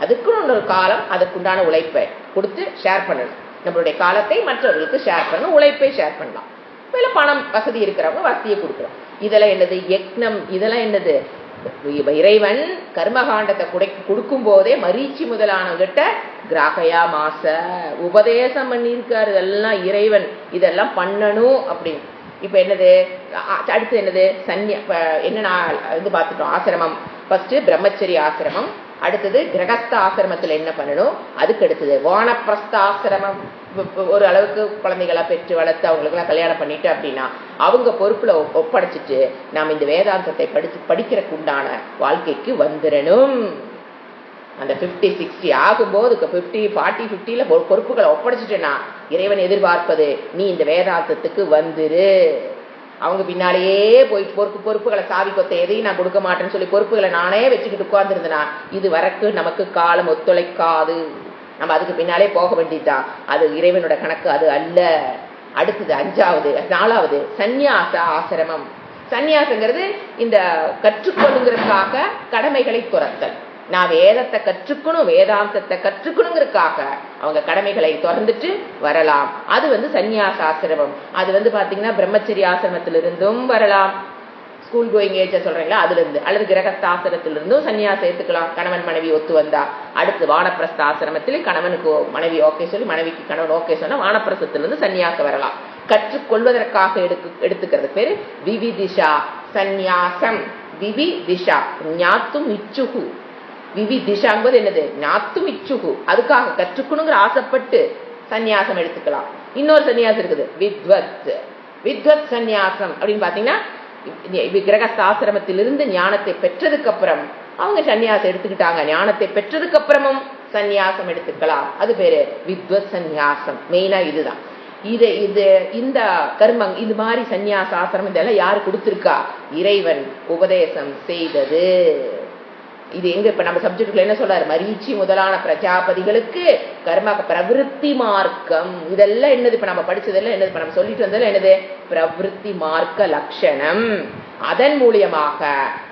அதுக்குன்னு ஒரு காலம், அதுக்குண்டான உழைப்பை கொடுத்து ஷேர் பண்ணணும். நம்மளுடைய காலத்தை மற்றவர்களுக்கு ஷேர் பண்ணணும், உழைப்பை ஷேர் பண்ணலாம். மேல பணம் வசதி இருக்கிறவங்க வசதியை கொடுக்குறோம். இதெல்லாம் என்னது? யக்னம். இதெல்லாம் என்னது? இறைவன் கர்மகாண்டத்தை கொடுக்கும் போதே மரீச்சி முதலானவங்கிட்ட கிராகையா மாச உபதேசம் பண்ணியிருக்காரு. இதெல்லாம் இறைவன் இதெல்லாம் பண்ணணும் அப்படின்னு. இப்ப என்னது அடுத்து? என்னது? என்னன்னா இது பார்த்துட்டோம். ஆசிரமம் ஃபர்ஸ்ட் பிரம்மச்சரிய ஆசிரமம், அடுத்தது கிரகஸ்த ஆசிரமத்துல என்ன பண்ணணும், அதுக்கு அடுத்தது வானப்பிரஸ்த ஆசிரமம். ஒரு அளவுக்கு குழந்தைகளா பெற்று வளர்த்து அவங்களுக்கு எல்லாம் கல்யாணம் பண்ணிட்டு அப்படின்னா அவங்க பொறுப்புல ஒப்படைச்சிட்டு நாம் இந்த வேதாந்தத்தை படிக்கிறதுக்கு உண்டான வாழ்க்கைக்கு வந்துடணும். அந்த 50-60 ஆகும்போது 50-40-50ல பொறுப்புகளை ஒப்படைச்சிட்டேன்னா இறைவன் எதிர்பார்ப்பது நீ இந்த வேதாந்தத்துக்கு வந்துரு. அவங்க பின்னாலேயே போயிட்டு பொறுப்புகளை சாவி கொத்த எதையும் நான் கொடுக்க மாட்டேன்னு சொல்லி பொறுப்புகளை நானே வச்சுக்கிட்டு உட்கார்ந்துருந்தேன்னா இது வரைக்கும் நமக்கு காலம் ஒத்துழைக்காது. நம்ம அதுக்கு பின்னாலே போக வேண்டியதுதான். அது இறைவனோட கணக்கு அது அல்ல. அடுத்தது 4வது சந்நியாச ஆசிரமம். சந்நியாசங்கிறது இந்த கற்றுக்கொள்ளுங்கிறதுக்காக கடமைகளை துறத்தல். நான் வேதத்தை கற்றுக்கணும், வேதாந்தத்தை கற்றுக்கணுங்கிறதுக்காக அவங்க கடமைகளை திறந்துட்டு வரலாம். அது வந்து சந்நியாச ஆசிரமம். அது வந்து பாத்தீங்கன்னா பிரம்மச்சரிய ஆசிரமத்திலிருந்தும் வரலாம், ஸ்கூல் கோயிங் ஏஜ் சொல்றீங்களா அதுல இருந்து, அல்லது கிரகஸ்த ஆசிரமத்திலிருந்தும் சன்னியாசம் எடுத்துக்கலாம் கணவன் மனைவி ஒத்து வந்தா. அடுத்து வானப்பிரஸ்த ஆசிரமத்திலும் கணவனுக்கு மனைவி ஓகே சொல்லி மனைவிக்கு கணவன் ஓகே சொன்னா வானப்பிரஸ்தத்திலிருந்து சன்னியாசம் வரலாம். கற்றுக்கொள்வதற்காக எடுத்துக்கிறது பேரு விவிதிஷா சந்நியாசம். விவிதிஷா ஞாத்தும் இச்சுகு. விவிதிஷாங்கிறது என்னது? ஞாத்தும் இச்சுகு. அதுக்காக கற்றுக்கணுங்கிற ஆசைப்பட்டு சந்நியாசம் எடுத்துக்கலாம். இன்னொரு சன்னியாசம் இருக்குது வித்வத். வித்வத் சந்நியாசம் அப்படின்னு பாத்தீங்கன்னா கிரகஸ்த ஆசிரமத்திலிருந்து ஞானத்தை பெற்றதுக்கு அப்புறம் அவங்க சன்னியாசம் எடுத்துக்கிட்டாங்க, ஞானத்தை பெற்றதுக்கு அப்புறமும் சந்நியாசம் எடுத்துக்கலாம். அது பேரு வித்வத் சந்நியாசம். மெயினா இதுதான். இந்த கர்மம் இது மாதிரி சந்நியாச ஆசிரமம் இதெல்லாம் யாரு கொடுத்திருக்கா? இறைவன் உபதேசம் செய்தது. இது எங்க இப்ப நம்ம சப்ஜெக்டுல என்ன சொல்றாரு? மரீச்சி முதலான பிரஜாபதிகளுக்கு கர்ம பிரவிருத்தி மார்க்கம். இதெல்லாம் என்னது? இப்ப நம்ம படிச்சதெல்லாம் என்னது? இப்ப நம்ம சொல்லிட்டு வந்ததெல்லாம் என்னது? பிரவிருத்தி மார்க்க லட்சணம். அதன் மூலியமாக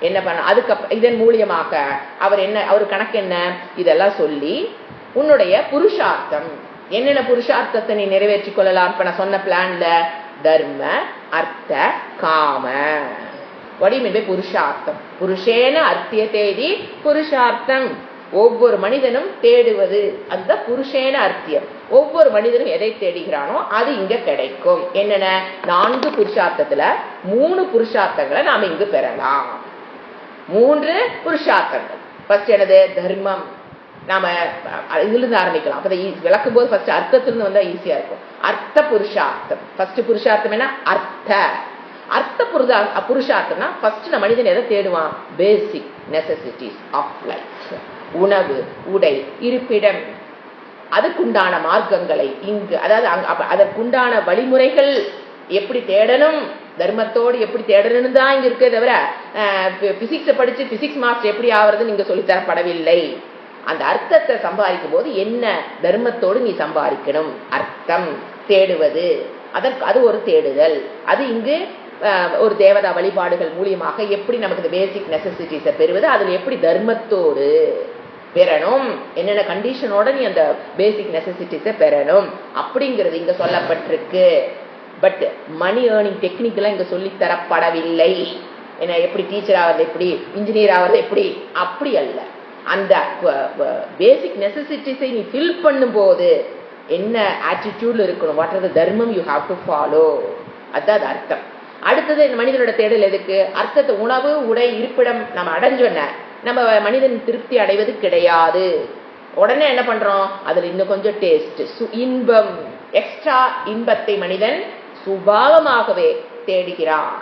என்ன பண்ண, அதுக்கப்புறம் இதன் மூலியமாக அவர் கணக்கு என்ன இதெல்லாம் சொல்லி உன்னுடைய புருஷார்த்தம் என்னென்ன புருஷார்த்தத்தை நீ நிறைவேற்றிக் கொள்ளலாம். இப்ப நான் சொன்ன பிளான்ல தர்ம அர்த்த காம. what do you mean by புருஷார்த்தம்? புருஷேன அர்த்தியதேதி புருஷார்த்தம். ஒவ்வொரு மனிதனும் தேடுவது அந்த புருஷேன அர்த்தியம். ஒவ்வொரு மனிதனும் எதை தேடுகிறானோ அது இங்க கிடைக்கும். என்னென்ன? 4 புருஷார்த்தத்துல 3 புருஷார்த்தங்களை நாம இங்கு பெறலாம். 3 புருஷார்த்தங்கள். ஃபர்ஸ்ட் என்னது? தர்மம். நாம இதுல இருந்து ஆரம்பிக்கலாம். அப்ப விளக்கும் போது ஃபர்ஸ்ட் அர்த்தத்திலிருந்து வந்தா ஈஸியா இருக்கும். அர்த்த புருஷார்த்தம். ஃபர்ஸ்ட் புருஷார்த்தம் என்ன? அர்த்த புருஷார்த்தம்னா ஃபர்ஸ்ட் நம்ம மனிதன் எதை தேடுவான்? பேசிக் நெசசிட்டிஸ் ஆஃப் லைஃப். உணவு, உடை, இருப்பிடம். அதுக்குண்டான மார்க்கங்களை இங்கு, அதாவது அதற்குண்டான வழிமுறைகள் எப்படி தேடணும், தர்மத்தோடு எப்படி தேடணும் தான் இங்க இருக்கே தவிர பிசிக்ஸை படிச்சு பிசிக்ஸ் மாஸ்டர் எப்படி ஆவறதுன்னு இங்க சொல்லித்தரப்படவில்லை. அந்த அர்த்தத்தை சம்பாதிக்கும் போது என்ன தர்மத்தோடு நீ சம்பாதிக்கணும், அர்த்தம் தேடுவது, அதற்கு அது ஒரு தேடுதல். அது இங்கு ஒரு தேவதா வழிபாடுகள் மூலியமாக எப்படி நமக்கு இந்த பேசிக் நெசசிட்டிஸை பெறுவது, அதில் எப்படி தர்மத்தோடு பெறணும், என்னென்ன கண்டிஷனோட நீ அந்த பேசிக் நெசசிட்டிஸை பெறணும் அப்படிங்கிறது இங்க சொல்லப்பட்டிருக்கு. பட் மணி ஏர்னிங் டெக்னிக்கெல்லாம் இங்க சொல்லி தரப்படவில்லை. என்ன எப்படி டீச்சர் ஆகிறது, எப்படி இன்ஜினியர் ஆகிறது, எப்படி அப்படி அல்ல. அந்த பேசிக் நெசசிட்டிஸை நீ ஃபில் பண்ணும் போது என்ன ஆட்டிடியூட்ல இருக்கணும், வாட் ஆர் த தர்மம் யூ ஹாவ் டு ஃபாலோ, அதுதான் அர்த்தம். அடுத்தது மனிதனோட தேடல் எதுக்கு, அர்த்தத்தை உணவு உடை இருப்பிடம் நம்ம அடைஞ்சோன்ன நம்ம மனிதன் திருப்தி அடைவது கிடையாது. உடனே என்ன பண்றோம், அதுல இன்னும் கொஞ்சம் டேஸ்ட், இன்பம், எக்ஸ்ட்ரா இன்பத்தை மனிதன் சுபாவமாகவே தேடுகிறான்.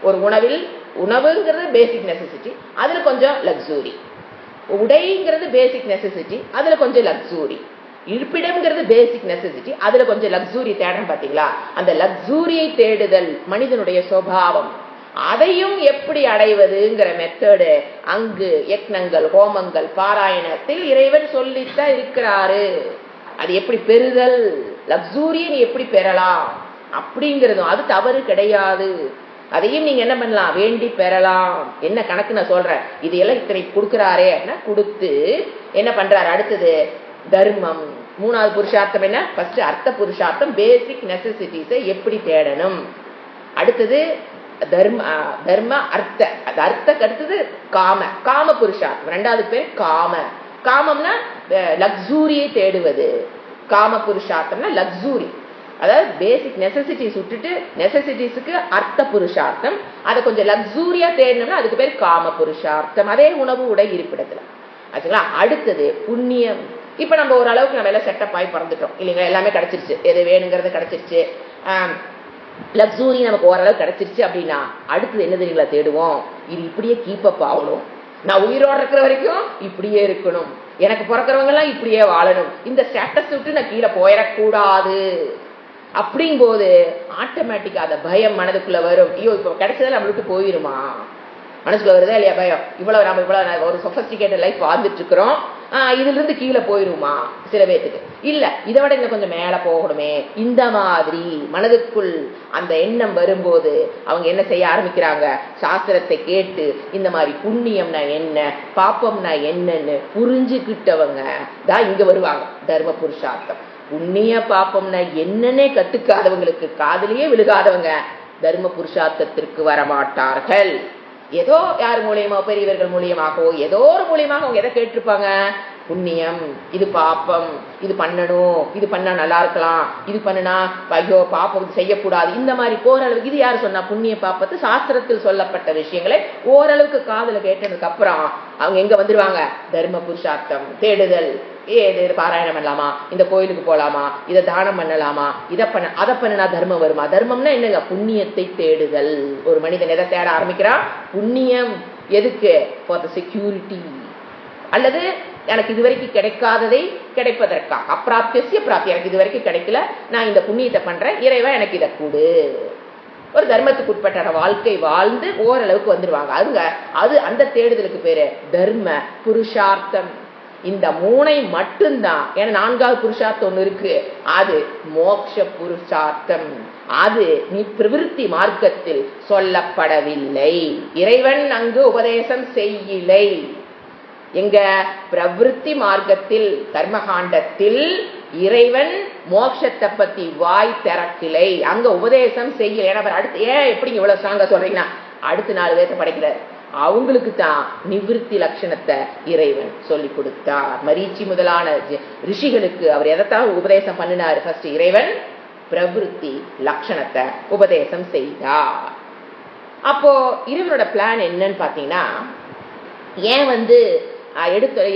ஒரு உணவில், உணவுங்கிறது பேசிக் நெசசிட்டி, அதுல கொஞ்சம் லக்ஸூரி. உடைங்கிறது பேசிக் நெசசிட்டி, அதுல கொஞ்சம் லக்ஸூரி. இருப்பிடம்ங்கிறது பேசிக் நெசசிட்டி, அதுல கொஞ்சம் லக்ஸூரி தேடுறோம். பாத்தீங்களா, அந்த லக்ஸூரியை தேடுதல் மனிதனுடைய சுபாவம். அதையும் எப்படி அடைவதுங்கிற மெத்தடு அங்கு யக்னங்கள், ஹோமங்கள், பாராயணத்தில் இறைவன் சொல்லித்தான் இருக்கிறாரு. அது எப்படி பெறுதல், லக்ஸூரியை நீ எப்படி பெறலாம் அப்படிங்கிறதும் அது தவறு கிடையாது. அதையும் நீங்க என்ன பண்ணலாம், வேண்டி பெறலாம். என்ன கணக்கு நான் சொல்றேன், இது எல்லாம் இத்தனை கொடுக்கிறாரே அப்படின்னா கொடுத்து என்ன பண்றாரு, அடுத்தது தர்மம். மூணாவது புருஷார்த்தம் என்ன, ஃபர்ஸ்ட் அர்த்த புருஷார்த்தம், பேசிக் நெசசிட்டிஸை எப்படி தேடணும். அடுத்தது தர்ம அர்த்த, அது அர்த்தக்கு அடுத்தது காம, காம புருஷார்த்தம். ரெண்டாவது பேர் காம. காமம்னா லக்ஸூரியை தேடுவது, காம புருஷார்த்தம்னா லக்ஸூரி. அதாவது பேசிக் நெசசிட்டிஸ் விட்டுட்டு நெசசிட்டிஸுக்கு அர்த்த புருஷார்த்தம், அதை கொஞ்சம் லக்ஸூரியா தேடணும்னா அதுக்கு பேர் காம புருஷார்த்தம். அதே உணவு உடை இருப்பிடத்துல ஆச்சுங்களா. அடுத்தது புண்ணியம். இப்ப நம்ம ஓரளவுக்கு நம்ம எல்லாம் செட்டப் ஆகி பறந்துட்டோம் இல்லைங்களா, எல்லாமே கிடைச்சிருச்சு, எது வேணுங்கிறது கிடைச்சிருச்சு, லக்ஸூரி நமக்கு ஓரளவு கிடைச்சிருச்சு அப்படின்னா அடுத்தது என்ன தெரியுங்களா தேடுவோம், இது இப்படியே கீப் அப் ஆகணும், நான் உயிரோடு இருக்கிற வரைக்கும் இப்படியே இருக்கணும், எனக்கு பிறக்கிறவங்க எல்லாம் இப்படியே வாழணும், இந்த ஸ்டேட்டஸ் விட்டு நான் கீழே போயிடக்கூடாது. அப்படிங்கும் போது ஆட்டோமேட்டிக்கா அந்த பயம் மனதுக்குள்ள வரும். ஐயோ இப்ப கிடைச்சதுல நம்மளுக்கு போயிருமா, மனசுக்குள்ள வருதா இல்லையா பயம். நம்ம இவ்வளவு ஒரு சொபஸ்டிகேட்டட் லைஃப் வாழ்ந்துட்டு இருக்கிறோம், இதுல இருந்து கீழே போயிருமா சில பேத்துக்கு, இல்ல இதை விட இன்னும் கொஞ்சம் மேல போகணுமே, இந்த மாதிரி மனதுக்குள் அந்த எண்ணம் வரும்போது அவங்க என்ன செய்ய ஆரம்பிக்கிறாங்க, சாஸ்திரத்தை கேட்டு இந்த மாதிரி புண்ணியம்னா என்ன, பாப்பம்னா என்னன்னு புரிஞ்சுக்கிட்டவங்க தான் இங்க வருவாங்க. தர்ம புருஷார்த்தம், புண்ணிய பாப்பம்னா என்னன்னே கத்துக்காதவங்களுக்கு, காதலியே விழுகாதவங்க தர்ம புருஷார்த்தத்திற்கு வரமாட்டார்கள். ஏதோ யார் மூலியமா, பெரியவர்கள் மூலியமாகவோ ஏதோ ஒரு மூலியமாக அவங்க எதை கேட்டிருப்பாங்க, புண்ணியம், இது பாப்பம், இது பண்ணணும், இது பண்ணா நல்லா இருக்கலாம், இது பண்ணுனா ஐயோ பாப்பம் செய்யக்கூடாது, இந்த மாதிரி ஓரளவுக்கு. இது யார் சொன்னா, புண்ணிய பாப்பத்து சாஸ்திரத்தில் சொல்லப்பட்ட விஷயங்களை ஓரளவுக்கு காதுல கேட்டதுக்கு அப்புறம் அவங்க எங்க வந்துருவாங்க, தர்ம புருஷார்த்தம் தேடுதல். இது பாராயணம் பண்ணலாமா, இந்த கோயிலுக்கு போலாமா, இதை தானம் பண்ணலாமா, இதை பண்ண அதை பண்ணினா தர்மம் வருமா. தர்மம்னா என்னங்க, புண்ணியத்தை தேடுதல். ஒரு மனிதன் எதை தேட ஆரம்பிக்கிறான், புண்ணியம். எதுக்கு, ஃபார் த செக்யூரிட்டி, அல்லது எனக்கு இதுவரைக்கும் கிடைக்காததை கிடைப்பதற்கா, அப்பிராப்திய பிராப்தி, எனக்கு இது வரைக்கும் கிடைக்கல, நான் இந்த புண்ணியத்தை பண்றேன், இறைவன் எனக்கு இதை கூடு. ஒரு தர்மத்துக்கு உட்பட்ட வாழ்க்கை வாழ்ந்து ஓரளவுக்கு வந்துருவாங்க. அது அந்த தேடுதலுக்கு பேரு தர்ம புருஷார்த்தம். இந்த மூணை மட்டும்தான். ஏன்னா நான்காவது புருஷார்த்தம் ஒண்ணு இருக்கு, அது மோட்ச புருஷார்த்தம். அது நீ பிரவிற்த்தி மார்க்கத்தில் சொல்லப்படவில்லை, இறைவன் அங்கு உபதேசம் செய்யலை. எங்க பிரவிற்த்தி மார்க்கத்தில் கர்மகாண்டத்தில் இறைவன் மோட்சத்தை பத்தி வாய் திறக்கலை, அங்க உபதேசம் செய்யலை. ஏன்னா அடுத்து ஏன் எப்படி இவ்வளவு ஸ்ட்ராங்கா சொல்றீங்கன்னா, அடுத்த 4 பேர்த்த படைக்கிறார், அவங்களுக்கு தான் நிவிருத்தி லட்சணத்தை இறைவன் சொல்லி கொடுத்தார். மரீச்சி முதலான ரிஷிகளுக்கு அவர் எதைத்தான் உபதேசம் பண்ணினார், ஃபர்ஸ்ட் இறைவன் பிரவிற்த்தி லட்சணத்தை உபதேசம் செய்தார். அப்போ இறைவனோட பிளான் என்னன்னு பாத்தீங்கன்னா, ஏன்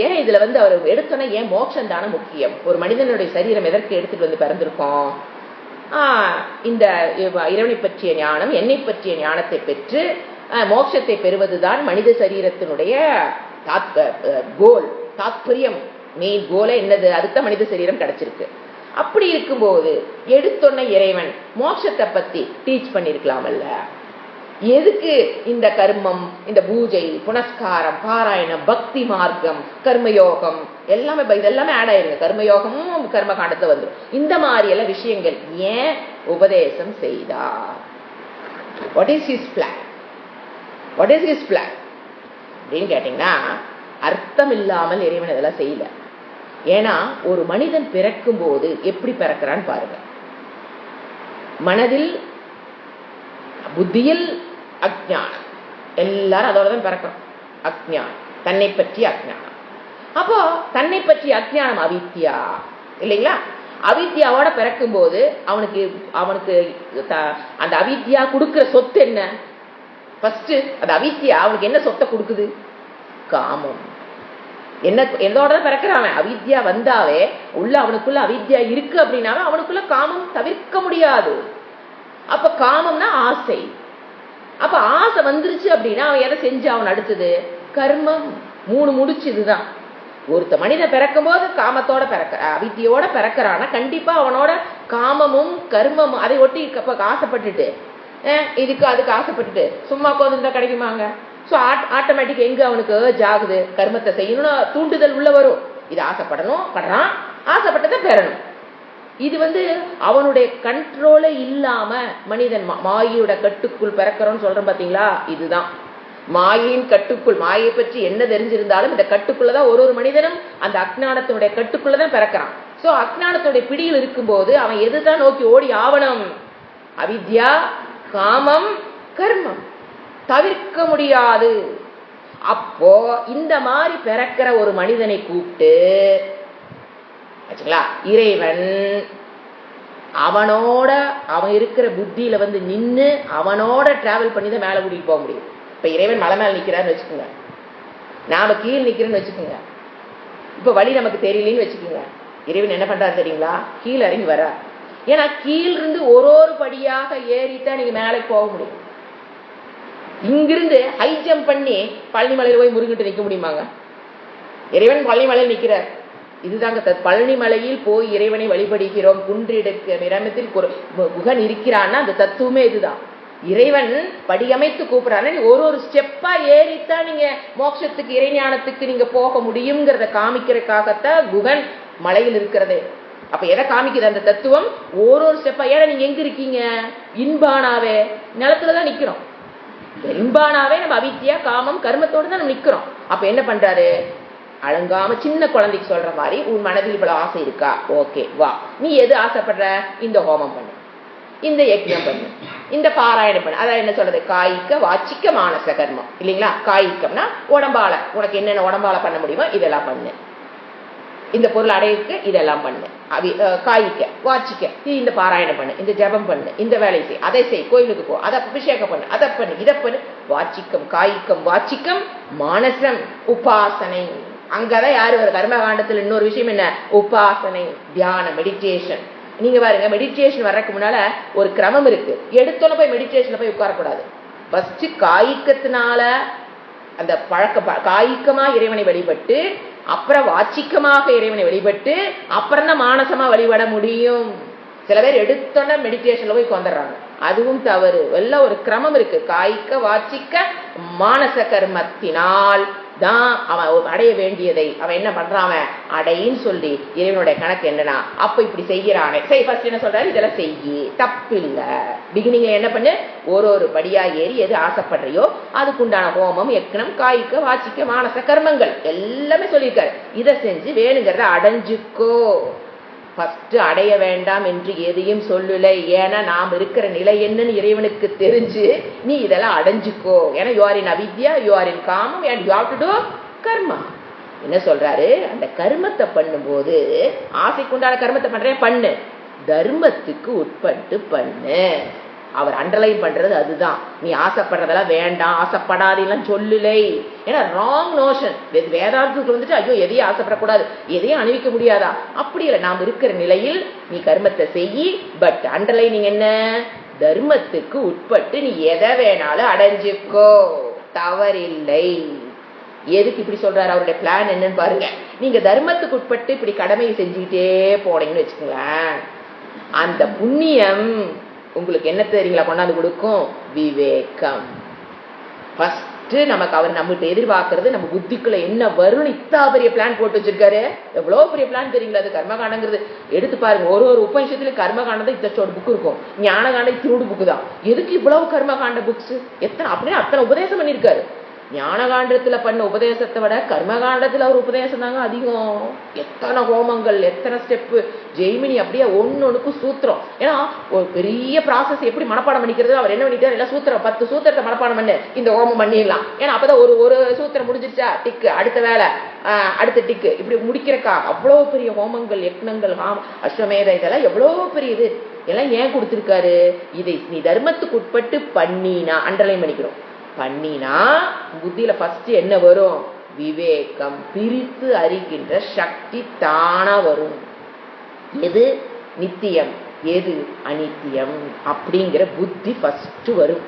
ஏன் இதுல அவர் எடுத்தோன்னா ஏன் மோட்சம் தானே முக்கியம். ஒரு மனிதனுடைய சரீரம் எதற்கு எடுத்துட்டு வந்து பிறந்திருக்கோம், இந்த இறைவனை பற்றிய ஞானம், என்னை பற்றிய ஞானத்தை பெற்று மோட்சத்தை பெறுவதுதான் மனித சரீரத்தினுடைய கோல், தாத்பரியம், மெயின் கோலே என்னது, அதுதான் மனித சரீரம் கிடைச்சிருக்கு. அப்படி இருக்கும்போது எடுத்தொன்ன இறைவன் மோட்சத்தை பத்தி டீச் பண்ணிருக்கலாமல்ல. எதுக்கு இந்த கர்மம், இந்த பூஜை, புனஸ்காரம், பாராயணம், பக்தி மார்க்கம், கர்மயோகம் எல்லாமே இதெல்லாமே ஆட் ஆயிருங்க. கர்மயோகமும் கர்ம காண்டத்தை வந்துடும். இந்த மாதிரி எல்லாம் விஷயங்கள் ஏன் உபதேசம் செய்தார்? What is his plan? What is his plan அப்படின்னு கேட்டீங்கன்னா, அர்த்தம் இல்லாமல் இறைவன் இதெல்லாம் செய்யல. ஏன்னா ஒரு மனிதன் பிறக்கும் போது எப்படி பிறக்கிறான்னு பாருங்க. மனதில், புத்தியில் அஜ்ஞானம், எல்லாரும் அதோட தான் பிறக்கிறோம். அஜ்ஞானம், தன்னை பற்றி அஜ்ஞானம். அப்போ தன்னை பற்றி அஜ்ஞானம் அவித்யா இல்லைங்களா? அவித்யாவோட பிறக்கும் போது அவனுக்கு அந்த அவித்யா கொடுக்கிற சொத்து என்ன? ஃபர்ஸ்ட் அந்த அவித்யா அவனுக்கு என்ன சொத்தை கொடுக்குது? காமம். என்னோட தான் பிறக்கிறான். அவித்யா வந்தாவே உள்ள அவனுக்குள்ள அவித்யா இருக்கு அப்படின்னாவே அவனுக்குள்ள காமம் தவிர்க்க முடியாது. அப்ப காமம்னா ஆசை. அப்ப ஆசை வந்துருச்சு அப்படின்னா அவன் எதை செஞ்சு அவன் அடுத்தது கர்மம். 3 முடிச்சு. இதுதான் ஒருத்த மனிதன் பிறக்கும் போது காமத்தோட அவித்தியோட பிறக்கிறான்னா கண்டிப்பா அவனோட காமமும் கர்மமும் அதை ஒட்டி ஆசைப்பட்டுட்டு இதுக்கு அதுக்கு ஆசைப்பட்டுட்டு சும்மா உட்காந்துருந்தா கிடைக்குமாங்க? ஸோ ஆட்டோமேட்டிக் எங்க அவனுக்கு ஜாகுது கர்மத்தை செய்யணும்னு தூண்டுதல் உள்ள வரும். இது ஆசைப்படணும், படுறான், ஆசைப்பட்டதை பெறணும். இது அவனுடைய கண்ட்ரோல இல்லாம மனிதன் மாயோட கட்டுக்குள் பிறக்கிறோம்னு சொல்றோம் பாத்தீங்களா? இதுதான் மாயின் கட்டுக்குள். மாயை பற்றி என்ன தெரிஞ்சிருந்தாலும் இந்த கட்டுக்குள்ளதான் ஒரு மனிதனும் அந்த அஜ்ஞானத்தினுடைய கட்டுக்குள்ளதான் பிறக்கிறான். சோ அஜ்ஞானத்துடைய பிடியில் இருக்கும்போது அவன் எதுதான் நோக்கி ஓடி ஆவணம்? அவித்யா, காமம், கர்மம். தவிர்க்க முடியாது. அப்போ இந்த மாதிரி பிறக்கிற ஒரு மனிதனை கூப்பிட்டு இறைவன் அவனோட அவன் இருக்கிற புத்தியில நின்னு அவனோட டிராவல் பண்ணி தான் மேல கூட்டிட்டு போக முடியும். இப்ப இறைவன் மலை மேல நிக்கிறான்னு வச்சுக்கோங்க, நாம கீழ் நிக்கிறேன்னு வச்சுக்கோங்க. இப்ப வழி நமக்கு தெரியலன்னு வச்சுக்கோங்க, இறைவன் என்ன பண்றாரு தெரியுங்களா? கீழே இறங்கி வர. ஏன்னா கீழ் இருந்து ஒரு படியாக ஏறித்தான் நீங்க மேலே போக முடியும். இங்கிருந்து ஹை ஜம்ப் பண்ணி பழனி மலையில போய் முருகிட்டு நிற்க முடியுமாங்க? இறைவன் பழனி மலையில் நிற்கிறார். இதுதாங்க பழனி மலையில் போய் இறைவனை வழிபடுகிறோம். குன்றிடுக்கு மிரமத்தில் குகன் இருக்கிறான்னா அந்த தத்துவமே இதுதான். இறைவன் படியமைத்து கூப்பிடுறாரு. ஒரு ஸ்டெப்பா ஏறித்தான் நீங்க மோட்சத்துக்கு இறைஞானத்துக்கு நீங்க போக முடியுங்கிறத காமிக்கிறதுக்காகத்தான் குகன் மலையில் இருக்கிறதே. அப்ப எதை காமிக்குது அந்த தத்துவம்? ஒரு ஸ்டெப்பா. ஏன்னா நீங்க எங்க இருக்கீங்க? இன்பானாவே நிலத்துலதான் நிக்கிறோம். இன்பானாவே நம்ம அவித்யா, காமம், கர்மத்தோடு தான் நம்ம நிக்கிறோம். அப்ப என்ன பண்றாரு? அழங்காம சின்ன குழந்தைக்கு சொல்ற மாதிரி உன் மனதில் இவ்வளவு ஆசை இருக்கா? ஓகே வா, நீ எது ஆசைப்படுற? இந்த ஹோமம் பண்ணு, இந்த யஜ்ஞம் பண்ணு, இந்த பாராயணம் பண்ணு. அதான் என்ன சொல்றது? காய்க்க வாச்சிக்க மானச கர்மம் இல்லைங்களா? காய்க்கம்னா உடம்பால உனக்கு என்னென்ன உடம்பால பண்ண முடியுமோ இதெல்லாம் பண்ணு. இந்த பொருள் அடையிருக்கு இதெல்லாம் பண்ணு. காய்க்க வாச்சிக்க இந்த பாராயணம் பண்ணு, இந்த ஜபம் பண்ணு, இந்த வேலை செய், அதை செய், கோயிலுக்கு போ, அதை அபிஷேகம் பண்ணு, அதை பண்ணு, இதை பண்ணு. வாச்சிக்கம், காய்க்கம், வாச்சிக்கம், மானசம், உபாசனை. அங்கதான் யாரு ஒரு கர்மகாண்டத்தில் இன்னொரு விஷயம் என்ன? உபாசனை, தியானம், மெடிடேஷன். நீங்க பாருங்க, மெடிடேஷன் வர்றதுக்கு முன்னால ஒரு கிரமம் இருக்கு. எடுத்தோன்னு போய் மெடிடேஷன்ல போய் உட்காரக்கூடாது. ஃபர்ஸ்ட் காய்க்கத்தினால அந்த காய்க்கமா இறைவனை வழிபட்டு, அப்புறம் வாச்சிக்கமாக இறைவனை வழிபட்டு, அப்புறம் தான் மானசமா வழிபட முடியும். சில பேர் எடுத்தோன்னா மெடிடேஷன்ல போய் வந்துடுறாங்க. அதுவும் தவறு. எல்லாம் ஒரு கிரமம் இருக்கு. காய்க்க வாச்சிக்க மானச கர்மத்தினால் தான் அவன் அடைய வேண்டியதை அவன் என்ன பண்றான்? அடையின்னு சொல்லி இறைவனுடைய கணக்கு என்னன்னா, அப்ப இப்படி செய்யறானே சரி. ஃபர்ஸ்ட் என்ன சொல்றாரு? இதெல்லாம் செய்யி, தப்பு இல்ல. பிகினிங்ல என்ன பண்ணு? ஒரு படியா ஏறி எது ஆசைப்படுறியோ அதுக்குண்டான ஹோமம், யக்னம், காய்க்க வாச்சிக்க மானச கர்மங்கள் எல்லாமே சொல்லியிருக்காரு. இதை செஞ்சு வேணுங்கிறத அடைஞ்சுக்கோ. ஃபர்ஸ்ட் அடைய வேண்டாம் என்று எதையும் சொல்லல. ஏன்னா நாம் இருக்கிற நிலை என்னன்னு இறைவனுக்கு தெரிஞ்சு நீ இதெல்லாம் அடைஞ்சுக்கோ. ஏன்னா யூ ஆர் இன் அவித்யா, யூ ஆர் இன் காமம், and you have to to கர்மா. என்ன சொல்றாரு? அந்த கர்மத்தை பண்ணும்போது ஆசைக்குண்டான கர்மத்தை பண்றேன் பண்ணு, தர்மத்துக்கு உட்பட்டு பண்ணு. அவர் அண்டர்லைன் பண்றது அதுதான். நீ ஆசைப்படுறதெல்லாம் வேண்டாம், ஆசைப்படாதெல்லாம் சொல்லலை. ஏன்னா ராங் நோஷன். வேதாந்தத்துக்கு ஐயோ எதையும் ஆசைப்படக்கூடாது, எதையும் அணிவிக்க முடியாதா? அப்படி இல்லை. நாம் இருக்கிற நிலையில் நீ கர்மத்தை செய்யி, பட் அண்டர்லைனிங் என்ன? தர்மத்துக்கு உட்பட்டு நீ எதை வேணாலும் அடைஞ்சுக்கோ, தவறில்லை. எதுக்கு இப்படி சொல்றாரு? அவருடைய பிளான் என்னன்னு பாருங்க. நீங்க தர்மத்துக்கு உட்பட்டு இப்படி கடமையை செஞ்சுக்கிட்டே போனீங்கன்னு வச்சுக்கோங்களேன், அந்த புண்ணியம் உங்களுக்கு என்ன தெரியுங்களா கொண்டாந்து கொடுக்கும்? விவேகம். ஃபர்ஸ்ட் நமக்கு அவர் நம்மகிட்ட எதிர்பார்க்கறது நம்ம புத்திக்குள்ள என்ன வரும்னு இத்தா பெரிய பிளான் போட்டு வச்சிருக்காரு. எவ்வளவு பெரிய பிளான் தெரியுங்களா? அது கர்மகாண்டங்கிறது எடுத்து பாருங்க. ஒரு உபநிஷத்துல கர்மகாண்டம் இத்தோட புக் இருக்கும். ஞானகாண்டம் திருடு புக்கு தான். எதுக்கு இவ்வளவு கர்மகாண்ட புக்ஸ்? எத்தனை அப்படியே அத்தனை உபதேசம் பண்ணிருக்காரு. ஞானகாண்டத்துல பண்ண உபதேசத்தை விட கர்மகாண்டத்துல ஒரு உபதேசம் தாங்க அதிகம். எத்தனை ஹோமங்கள், எத்தனை ஸ்டெப்பு, ஜெய்மினி அப்படியே ஒன்னொன்னுக்கு சூத்திரம். ஏன்னா ஒரு பெரிய ப்ராசஸ் எப்படி மனப்பாடம் பண்ணிக்கிறது, அவர் என்ன பண்ணிட்டாரு, எல்லாம் சூத்திரம் 10 சூத்திரத்தை மனப்பாடம் பண்ணு, இந்த ஹோமம் பண்ணிடலாம். ஏன்னா அப்பதான் ஒரு சூத்திரம் முடிஞ்சிருச்சா, டிக்கு, அடுத்த வேலை, அடுத்த டிக்கு, இப்படி முடிக்கிறக்கா அவ்வளவு பெரிய ஹோமங்கள், யக்னங்கள், அஸ்வமேத, இதெல்லாம் எவ்வளவு பெரிய இது. எல்லாம் ஏன் கொடுத்திருக்காரு? இதை நீ தர்மத்துக்கு உட்பட்டு பண்ணினா, அண்டர்லைன் பண்ணிக்கிறோம், பண்ணினா புத்தியில ஃபர்ஸ்ட் என்ன வரும்? விவேகம், பிரித்து அறிகின்ற சக்தி தானா வரும். எது நித்தியம், எது அனித்தியம் அப்படிங்கிற புத்தி ஃபர்ஸ்ட் வரும்.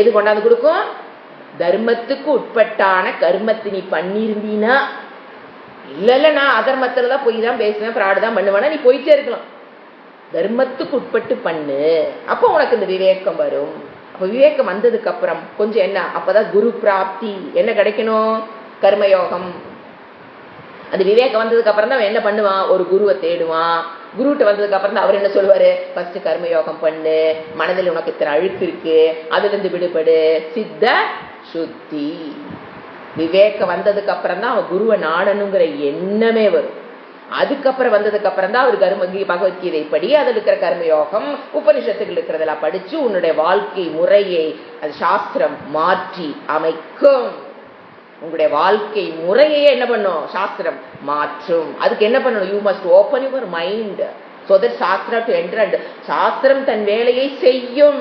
எது கொண்டாந்து கொடுக்கும்? தர்மத்துக்கு உட்பட்டான கர்மத்தை நீ பண்ணிருந்தீனா. இல்ல நான் அதர்மத்துலதான் போய் தான் பேசுவேன், ஃப்ராடு தான் பண்ணுவேன்னா நீ போயிட்டே இருக்கலாம். தர்மத்துக்கு உட்பட்டு பண்ணு, அப்போ உனக்கு இந்த விவேகம் வரும். விவேகம் வந்ததுக்கு அப்புறம் கொஞ்சம் என்ன, அப்பதான் குரு பிராப்தி. என்ன கிடைக்கணும்? கர்மயோகம். அந்த விவேகம் வந்ததுக்கு அப்புறம் தான் என்ன பண்ணுவான்? ஒரு குருவை தேடுவான். குருட்ட வந்ததுக்கு அப்புறம் தான் அவர் என்ன சொல்லுவாரு? ஃபர்ஸ்ட் கர்மயோகம் பண்ணு, மனதில் உனக்கு இத்தனை அழுக்கு இருக்கு, அதுல இருந்து விடுபடு, சித்த சுத்தி. விவேகம் வந்ததுக்கு அப்புறம் தான் அவன் குருவை நாடனுங்கிற எண்ணமே வரும். அதுக்கப்புறம் வந்ததுக்கு அப்புறம் தான் அவர் பகவத்கீதை படி அதில் இருக்கிற கர்மயோகம், உபனிஷத்துகள் இருக்கிறதெல்லாம் படிச்சு உன்னுடைய வாழ்க்கை முறையை அது சாஸ்திரம் மாற்றி அமைக்கும். உங்களுடைய வாழ்க்கை முறையே என்ன பண்ணும்? சாஸ்திரம் மாற்றும். அதுக்கு என்ன பண்ணணும்? You must open your mind so that சாஸ்திரம் டு என்டர் அண்ட் சாஸ்திரம் தன் வேலையை செய்யும்,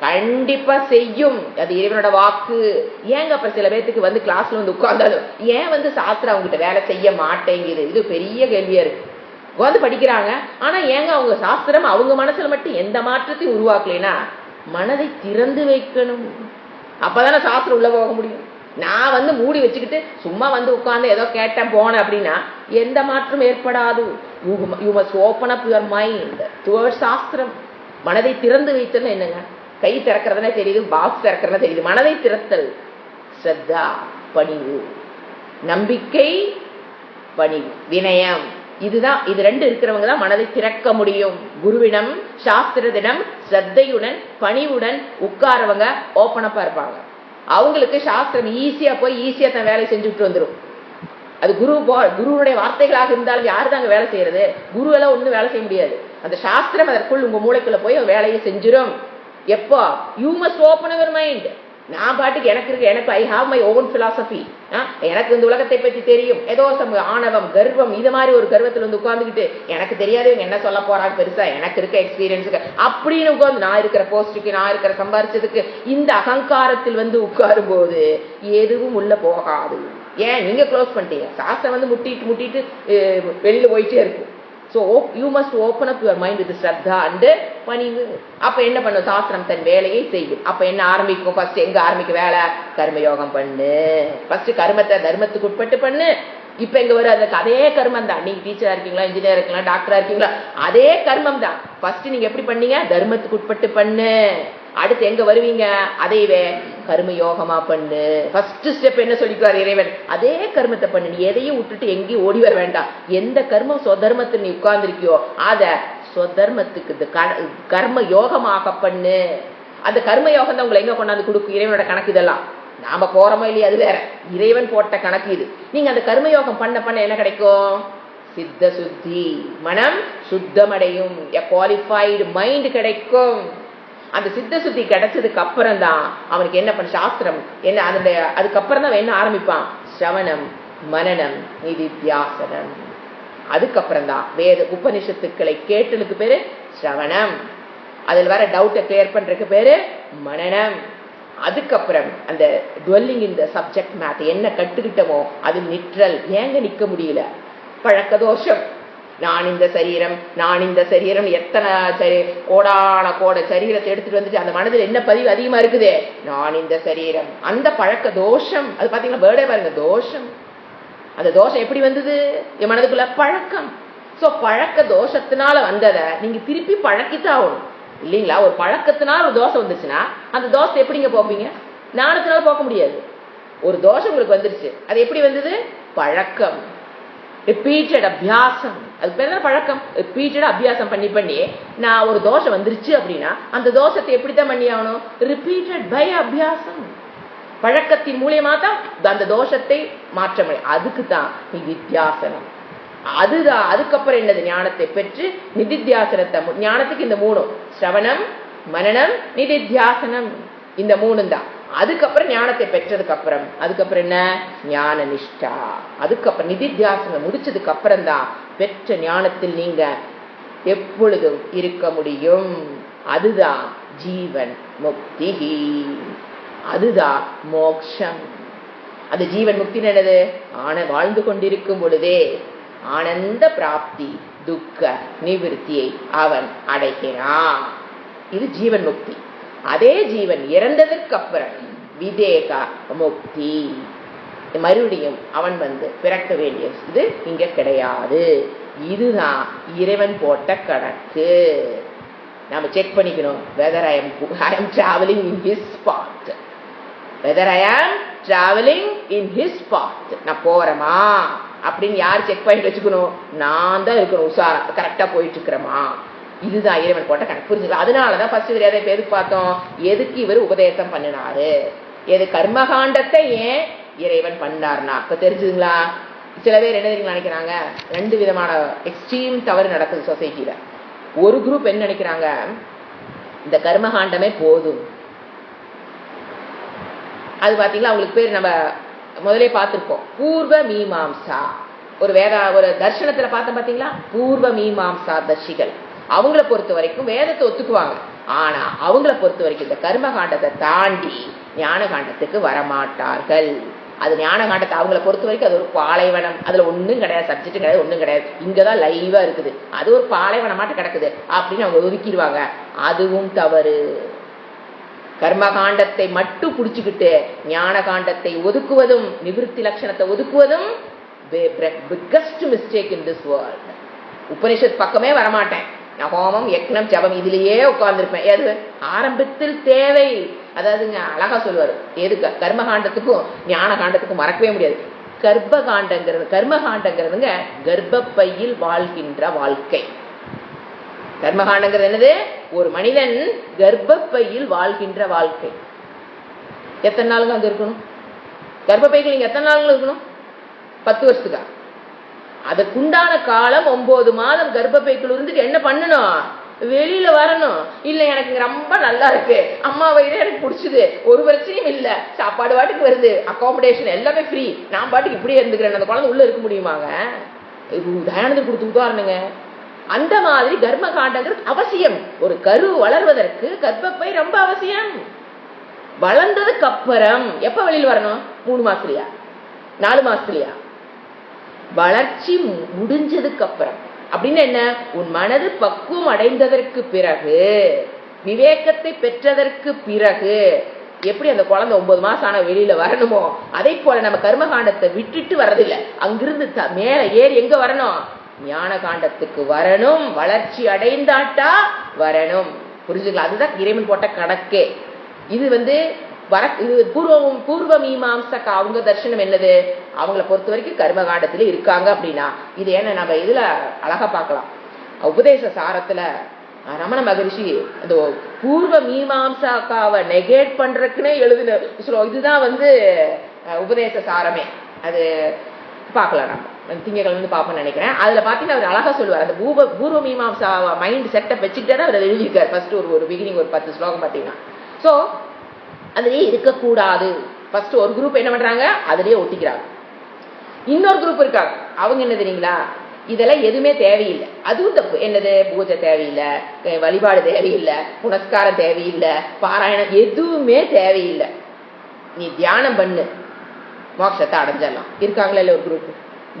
கண்டிப்பா செய்யும். அது இறைவனோட வாக்கு. ஏங்க அப்ப சில பேருக்கு வந்து கிளாஸ்ல வந்து உட்கார்ந்தாலும் ஏன் சாஸ்திரம் அவங்ககிட்ட வேலை செய்ய மாட்டேங்குது? இது பெரிய கேள்வியா இருக்கு. உட்காந்து படிக்கிறாங்க, ஆனா ஏங்க அவங்க சாஸ்திரம் அவங்க மனசுல மட்டும் எந்த மாற்றத்தையும் உருவாக்கலைன்னா, மனதை திறந்து வைக்கணும். அப்பதானே சாஸ்திரம் உள்ள போக முடியும். நான் மூடி வச்சுக்கிட்டு சும்மா உட்கார்ந்து ஏதோ கேட்டேன் போனேன் அப்படின்னா எந்த மாற்றம் ஏற்படாது. You must open up your mind towards சாஸ்திரம். மனதை திறந்து வைத்தல் என்னங்க? கை திறக்கிறதுனா தெரியுது, பாக்ஸ் திறக்கிறதா தெரியுது. மனதை திறத்தல், ஸ்ரத்தா, பணிவு, நம்பிக்கை, பணிவு, வினயம். இதுதான், இது ரெண்டு இருக்கிறவங்க தான் மனதை திறக்க முடியும். குருவிடம், சாஸ்திரத்திடம் ஸ்ரத்தையுடன் பணிவுடன் உட்காரவங்க ஓப்பனப்பா இருப்பாங்க. அவங்களுக்கு சாஸ்திரம் ஈஸியா போய் ஈஸியா தான் வேலை செஞ்சுட்டு வந்துடும். அது குருவுடைய வார்த்தைகளாக இருந்தாலும் யாரு தாங்க வேலை செய்யறது? குரு எல்லாம் ஒண்ணும் வேலை செய்ய முடியாது. அந்த சாஸ்திரம் அதற்குள் உங்க மூளைக்குள்ள போய் வேலையை செஞ்சிடும். எப்போ? You must open your mind. நான் பாட்டுக்கு எனக்கு இருக்கு, எனக்கு I have my own philosophy, எனக்கு இந்த உலகத்தை பற்றி தெரியும், ஏதோ ஆணவம், கர்வம், இது மாதிரி ஒரு கர்வத்தில் உட்கார்ந்துக்கிட்டு எனக்கு தெரியாது இவங்க என்ன சொல்ல போறாங்க, பெருசா எனக்கு இருக்க எக்ஸ்பீரியன்ஸுக்கு அப்படின்னு உட்கார்ந்து நான் இருக்கிற போஸ்டுக்கு, நான் இருக்கிற சம்பாரிச்சதுக்கு இந்த அகங்காரத்தில் உட்காரும் போது எதுவும் உள்ள போகாது. ஏன்? நீங்க க்ளோஸ் பண்ணிட்டீங்க. சாஸ்திரம் முட்டிட்டு வெளியில போயிட்டே இருக்கு. So you must open up your mind with Shraddha and பணிவு. அப்ப என்ன பண்ணும்? சாஸ்திரம் தன் வேலையை செய்யும். அப்ப என்ன ஆரம்பிக்கும்? ஃபர்ஸ்ட் எங்க ஆரம்பிக்க வேலை? கர்மயோகம் பண்ணு. ஃபர்ஸ்ட் கர்மத்தை தர்மத்துக்கு உட்பட்டு பண்ணு. இப்ப எங்க வரும்? அதுக்கு அதே கர்மம் தான். நீங்க டீச்சரா இருக்கீங்களா, இன்ஜினியர் இருக்கலாம், டாக்டரா இருக்கீங்களா, அதே கர்மம் தான். ஃபர்ஸ்ட் நீங்க எப்படி பண்ணீங்க? தர்மத்துக்கு உட்பட்டு பண்ணு. அடுத்து எங்க வருவீங்க? அதைவே கர்மயோகமா பண்ணு. ஃபர்ஸ்ட் ஸ்டெப் என்ன சொல்லிக்குவார் இறைவன்? அதே கர்மத்தை பண்ணு. நீ எதையும் விட்டுட்டு எங்கேயும் ஓடி வர வேண்டாம். எந்த கர்மம் சொதர்மத்தில் நீ உட்கார்ந்துருக்கியோ அத சொதர்மத்துக்கு கர்ம யோகமாக பண்ணு. அந்த கர்ம யோகம் தான் உங்களை எங்க கொண்டாந்து கொடுக்கும்? இறைவனோட கணக்கு. இதெல்லாம் நாம போறோமோ இல்லையா, அது வேற. இறைவன் போட்ட கணக்கு இது. நீங்க அந்த கர்மயோகம் பண்ண பண்ண என்ன கிடைக்கும்? சித்த சுத்தி, மனம் சுத்தமடையும். எ குவாலிஃபைடு மைண்ட் கிடைக்கும். அந்த சித்த சுத்தி கிடைச்சதுக்கு அப்புறம் தான் அவனுக்கு என்ன பண்ண? சாஸ்திரம் என்ன அதனுடைய அதுக்கப்புறம் தான் என்ன ஆரம்பிப்பான்? சிரவணம், மனனம், நிதித்தியாசனம். அதுக்கப்புறம் தான் வேத உபனிஷத்துக்களை கேட்டலுக்கு பேரு சிரவணம். அதில் வர டவுட்டை கிளியர் பண்றதுக்கு பேரு மனனம். அதுக்கப்புறம் அந்த டுவெல்லிங் இந்த சப்ஜெக்ட் மேத் என்ன கட்டுக்கிட்டமோ அது நிற்றல். ஏங்க நிக்க முடியல? பழக்க தோஷம். நான் இந்த சரீரம் எத்தனை கோடான கோட சரீரத்தை எடுத்துட்டு வந்துட்டு அந்த மனதில் என்ன பதிவு அதிகமா இருக்குது? நான் இந்த சரீரம். அந்த பழக்க தோஷம், அது பாத்தீங்கன்னா வேர்டே பாருங்க, தோஷம். அந்த தோஷம் எப்படி வந்தது? என் மனதுக்குள்ள பழக்கம். சோ பழக்க தோஷத்தினால வந்ததை நீங்க திருப்பி பழக்கித்தான் ஆகணும். இல்லைங்களா? ஒரு பழக்கத்தினால் ஒரு தோஷம் வந்துச்சுன்னா அந்த தோஷத்தை எப்படிங்க போப்பீங்க? ஞானத்தினால போக்க முடியாது. ஒரு தோஷம் உங்களுக்கு வந்துருச்சு, அது எப்படி வந்தது? பழக்கம், ரிப்பீட்டட் அபியாசம். அது பேர் தான் பழக்கம். ரிப்பீட்டட் அபியாசம் பண்ணி பண்ணி நான் ஒரு தோஷம் வந்துருச்சு அப்படின்னா அந்த தோஷத்தை எப்படித்தான் பண்ணி ஆகணும்? ரிப்பீட்டட் பை அபியாசம். பழக்கத்தின் மூலியமா தான் அந்த தோஷத்தை மாற்ற முடியும். அதுக்கு தான் நிதித்தியாசனம். அதுதான். அதுக்கப்புறம் என்னது? ஞானத்தை பெற்று நிதித்தியாசனத்தை. ஞானத்துக்கு இந்த மூணும், ஸ்ரவணம், மனனம், நிதித்தியாசனம், இந்த மூணும் தான். அதுக்கப்புறம் ஞானத்தை பெற்றதுக்கு அப்புறம் அதுக்கப்புறம் என்ன? ஞான நிஷ்டா. அதுக்கப்புறம் நிதித்தியாசனம் முடிச்சதுக்கு அப்புறம் தான் பெற்ற ஞானத்தில் நீங்க எப்பொழுதும் இருக்க முடியும். அதுதான் ஜீவன் முக்தி, அதுதான் மோக்ஷம். அது ஜீவன் முக்தி என்னது? வாழ்ந்து கொண்டிருக்கும் பொழுதே ஆனந்த பிராப்தி, துக்க நிவிருத்தியை அவன் அடைகிறான். இது ஜீவன் முக்தி. அதே ஜீவன் இறந்ததற்கு அப்புறம் விதேக முக்தி, மறுபடியும் அவன் பிறக்க வேண்டிய இது இங்க கிடையாது. இதுதான் இறைவன் போட்ட கணக்கு. நாம செக் பண்ணிக்கணும், whether I am traveling in his path, whether I am traveling in his path. நான் போறேமா அப்படின்னு யார் செக் பண்ணிட்டு வச்சுக்கணும்? நான் தான் இருக்கணும். உஷாரா கரெக்டா போயிட்டு இருக்கிறமா? இதுதான் இறைவன் போட்ட கணக்கு. புரிஞ்சுக்கலாம்? அதனாலதான் ஃபர்ஸ்ட் இவர் எதை எதுக்கு பார்த்தோம்? எதுக்கு இவர் உபதேசம் பண்ணினாரு? எது கர்மகாண்டத்தை ஏன் இறைவன் பண்ணார்னா இப்ப தெரிஞ்சுதுங்களா? சில பேர் என்ன தெரியுங்களா நினைக்கிறாங்க? ரெண்டு விதமான எக்ஸ்ட்ரீம் தவறு நடக்குது சொசைட்டில. ஒரு குரூப் என்ன நினைக்கிறாங்க? இந்த கர்மகாண்டமே போதும். அது பாத்தீங்களா, அவங்களுக்கு பேர் நம்ம முதலே பார்த்திருப்போம், பூர்வ மீமாம்சா. ஒரு தர்சனத்துல பார்த்தோம் பாத்தீங்களா? பூர்வ மீமாம்சா தர்ஷிகள். அவங்கள பொறுத்த வரைக்கும் வேதத்தை ஒத்துக்குவாங்க. ஆனா அவங்கள பொறுத்த வரைக்கும் இந்த கர்மகாண்டத்தை தாண்டி ஞான காண்டத்துக்கு வரமாட்டார்கள். அது ஞான காண்டத்தை அவங்கள பொறுத்த வரைக்கும் அது ஒரு பாலைவனம். அதுல ஒண்ணும் கிடையாது, சப்ஜெக்ட் கிடையாது, ஒண்ணும் கிடையாது. இங்கதான் லைவா இருக்குது, அது ஒரு பாலைவனமாட்டு கிடக்குது அப்படின்னு அவங்க ஒதுக்கிடுவாங்க. அதுவும் தவறு. கர்மகாண்டத்தை மட்டும் புடிச்சுக்கிட்டு ஞான காண்டத்தை ஒதுக்குவதும் நிவிருத்தி லட்சணத்தை ஒதுக்குவதும் biggest mistake in this world. Upanishad பக்கமே வரமாட்டேன். நான் ஹோமம், யக்னம், ஜபம் இதுலயே உட்கார்ந்துருப்பேன். எது ஆரம்பத்தில் தேவை. அதாவதுங்க அழகா சொல்லுவாரு, எது கர்மகாண்டத்துக்கும் ஞான காண்டத்துக்கும் மறக்கவே முடியாது. கர்மகாண்டங்கிறதுங்க கர்ப்பப்பையில் வாழ்கின்ற வாழ்க்கை. கர்மகாண்டங்கிறது என்னது? ஒரு மனிதன் கர்ப்பப்பையில் வாழ்கின்ற வாழ்க்கை. எத்தனை நாளுங்க அங்க இருக்கணும்? கர்ப்பப்பைக்கு நீங்க எத்தனை நாளுங்க இருக்கணும்? 10 வருஷத்துக்கா? அதுக்குண்டான காலம் 9 மாதம் கர்ப்பப்பைக்குள்ள இருந்து என்ன பண்ணணும்? வெளியில வரணும். இல்ல எனக்கு ரொம்ப நல்லா இருக்கு, அம்மா வயிறு எனக்கு பிடிச்சது, ஒரு பிரச்சனையும் இல்ல, சாப்பாடு பாட்டுக்கு வருது, அகாமடேஷன் எல்லாமே ஃப்ரீ, நான் பாட்டுக்கு இப்படியே இருந்துக்கிறேன், அந்த குழந்தை உள்ள இருக்க முடியுமாங்க? தயானந்தர் கொடுத்து உதாரணங்க. அந்த மாதிரி கர்ம காண்டங்கிறது அவசியம். ஒரு கரு வளர்வதற்கு கர்ப்பப்பை ரொம்ப அவசியம். வளர்ந்ததுக்கு அப்புறம் எப்ப வெளியில் வரணும்? 3 மாசத்துலயா 4 மாசத்துலயா? வளர்ச்சி முடிஞ்சதுக்கு அப்புறம். அப்படின்னு என்ன? உன் மனது பக்குவம் அடைந்ததற்கு பிறகு, விவேகத்தை பெற்றதற்கு பிறகு எப்படி அந்த குழந்தை 9 மாசம் ஆன வெளியில வரணுமோ அதே போல நம்ம கர்மகாண்டத்தை விட்டுட்டு வர்றதில்லை. அங்கிருந்து மேல ஏறி எங்க வரணும்? ஞான காண்டத்துக்கு வரணும். வளர்ச்சி அடைந்தாட்டா வரணும். புரிஞ்சுக்கலாம்? அதுதான் இறைவன் போட்ட கணக்கே. இது பூர்வ மீமாம்சக்கா அவங்க தர்சனம் என்னது? அவங்கள பொறுத்த வரைக்கும் கர்மகாண்டத்துல இருக்காங்க அப்படின்னா இது என்ன நம்ம இதுல அழகா பார்க்கலாம். உபதேச சாரத்துல ரமண மகரிஷி அந்த பூர்வ மீமாம்சாக்காவை நெகேட் பண்றதுக்குன்னே எழுதின இதுதான் உபதேச சாரமே. அது பார்க்கலாம், நம்ம திங்கக்கிழமை பார்ப்போம்னு நினைக்கிறேன். அதுல பாத்தீங்கன்னா அவர் அழகா சொல்லுவார். அந்த பூர்வ மீமாம்சா மைண்ட் செட்டப் வச்சுக்கிட்டே அவர் எழுதியிருக்காரு. ஃபர்ஸ்ட் ஒரு பிகினிங் ஒரு 10 ஸ்லோகம் பாத்தீங்கன்னா. சோ அதுலயே இருக்கக்கூடாது. ஃபர்ஸ்ட் ஒரு குரூப் என்ன பண்றாங்க? அதுலயே ஒட்டிக்கிறாங்க. இன்னொரு குரூப் இருக்காங்க, அவங்க என்ன தெரியுங்களா? இதெல்லாம் எதுவுமே தேவையில்லை, அதுவும் தப்பு. என்னது? பூஜை தேவையில்லை, வழிபாடு தேவையில்லை, புனஸ்காரம் தேவையில்லை, பாராயணம் எதுவுமே தேவையில்லை, நீ தியானம் பண்ணு மோட்சத்தை அடைஞ்சிடலாம். இருக்காங்களா இல்ல ஒரு குரூப்?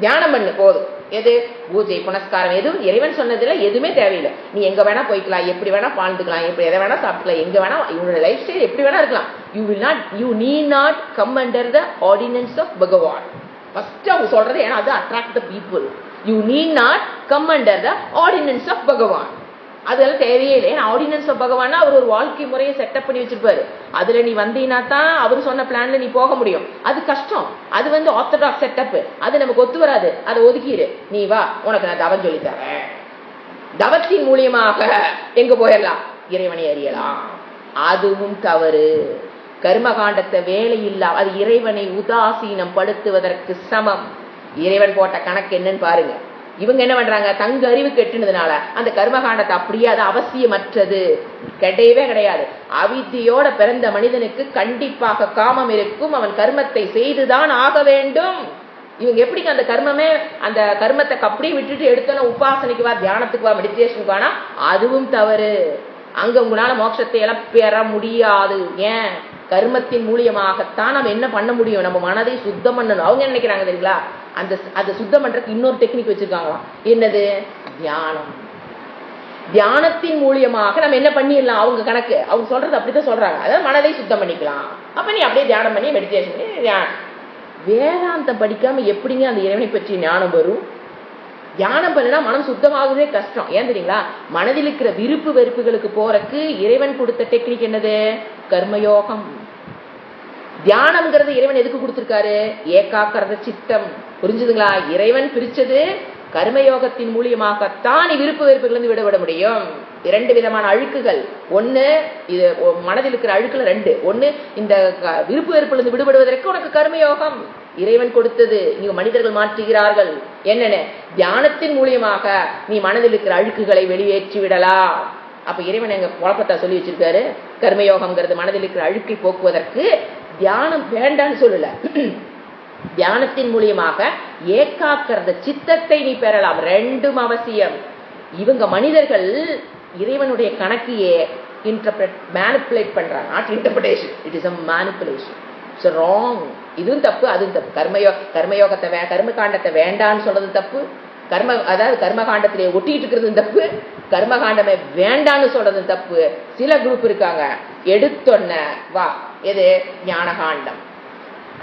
தியானம் பண்ணு போதும். எது? பூஜை புனஸ்காரம் எதுவும் இறைவன் சொன்னதுல எதுவுமே தேவையில்லை. நீ எங்க வேணா போய்க்கலாம், எப்படி வேணா வாழ்ந்துக்கலாம், எப்படி எதை வேணா சாப்பிட்டுக்கலாம், எங்க வேணா இவனோட லைஃப் ஸ்டைல் எப்படி வேணா இருக்கலாம். You need not come under the ordinance of Bhagavan. First அவங்க சொல்றது, ஏன்னா அது attract the people. You need not come under the ordinance of Bhagavan. அதெல்லாம் தேவையே இல்லை. ஏன்னா ஆர்டினன்ஸ் ஆஃப் பகவான் அவர் ஒரு வாழ்க்கை முறையை செட்டப் பண்ணி வச்சிருப்பாரு. அதுல நீ வந்தீங்கன்னா தான் அவர் சொன்ன பிளான்ல நீ போக முடியும். அது கஷ்டம். அது வந்து ஆர்த்தடாக்ஸ் செட்டப். அது நமக்கு ஒத்து வராது. அதை ஒதுக்கிடு. நீ வா, உனக்கு நான் தவம் சொல்லி தரேன். தவத்தின் மூலியமாக எங்க போயிடலாம்? இறைவனை அறியலாம். அதுவும் தவறு. கர்மகாண்டத்தை வேலையில்லா, அது இறைவனை உதாசீனம் படுத்துவதற்கு சமம். இறைவன் போட்ட கணக்கு என்னன்னு பாருங்க. இவங்க என்ன பண்றாங்க? தங்க அறிவு கெட்டுனதுனால அந்த கர்மகாண்டத்தை அப்படியே அது அவசியமற்றது, கிடையவே கிடையாது. அவித்தியோட பிறந்த மனிதனுக்கு கண்டிப்பாக காமம் இருக்கும். அவன் கர்மத்தை செய்துதான் ஆக வேண்டும். இவங்க எப்படிங்க அந்த கர்மமே, அந்த கர்மத்தை அப்படியே விட்டுட்டு எடுத்தோன்னா உபாசனைக்கு வா, தியானத்துக்கு வா, மெடிடேஷனுக்கு வானா அதுவும் தவறு. அங்க உங்களால மோட்சத்தை எல்லாம் பெற முடியாது. ஏன்? கர்மத்தின் மூலியமாகத்தான் நம்ம என்ன பண்ண முடியும்? நம்ம மனதை சுத்தம் பண்ணணும். அவங்க என்ன நினைக்கிறாங்க தெரியுங்களா? அதை சுத்தம் பண்றதுக்கு இன்னொரு டெக்னிக் வச்சிருக்காங்களாம். என்னது? தியானம். தியானத்தின் மூலியமாக நம்ம என்ன பண்ணிடலாம்? அவங்க கணக்கு, அவங்க சொல்றது அப்படித்தான் சொல்றாங்க. அதாவது மனதை சுத்தம் பண்ணிக்கலாம். அப்ப நீ அப்படியே தியானம் பண்ணி மெடிடேஷன் பண்ணி, வேதாந்தம் படிக்காம எப்படிங்க அந்த இறைவனை பற்றி ஞானம் வரும்? தியானம் பண்ணினா மனம் சுத்தமாகுதே கஷ்டம். ஏன் தெரியுங்களா? மனதில் இருக்கிற விருப்பு வெறுப்புகளுக்கு போறதுக்கு இறைவன் கொடுத்த டெக்னிக் என்னது? கர்மயோகம். தியானம்ங்கிறது இறைவன் எதுக்கு கொடுத்திருக்காரு? ஏகாக்கிரத சித்தம். புரிஞ்சுதுங்களா? இறைவன் பிரிச்சது கர்மயோகத்தின் மூலியமாகத்தான் விருப்பு வெறுப்புகள் இருந்து விடுபட முடியும். இரண்டு விதமான அழுக்குகள். ஒண்ணு, இது மனதில் இருக்கிற அழுக்குல ரெண்டு. ஒண்ணு, இந்த விருப்பு வெறுப்புல இருந்து விடுபடுவதற்கு உனக்கு கர்மயோகம் இறைவன் கொடுத்தது. நீங்க மனிதர்கள் மாற்றுகிறார்கள். என்னன்னு? தியானத்தின் மூலியமாக நீ மனதில் இருக்கிற அழுக்குகளை வெளியேற்றி விடலாம். அப்ப இறைவன் எங்க குழப்பத்தா சொல்லி வச்சிருக்காரு. கர்மயோகம்ங்கிறது மனதில் இருக்கிற அழுக்கை போக்குவதற்கு. தியானம் வேண்டான்னு சொல்லல. தியானத்தின் மூலியமாக ஏகாக்கிரத சித்தத்தை நீ பெறலாம். ரெண்டும் அவசியம். இவங்க மனிதர்கள் இறைவனுடைய கணக்கையே மேனிப்புலேட் பண்றாங்க. Not interpretation, it is a manipulation. It's wrong. இதுவும் தப்பு, அதுவும் தப்பு. கர்மயோகத்தை கர்மகாண்டத்தை வேண்டான்னு சொல்றது தப்பு. அதாவது கர்மகாண்டத்திலே ஒட்டிட்டு இருக்கிறது தப்பு. கர்மகாண்டமே வேண்டான்னு சொல்றது தப்பு. சில குரூப் இருக்காங்க, எடுத்தொன்ன வா, எது? ஞானகாண்டம்.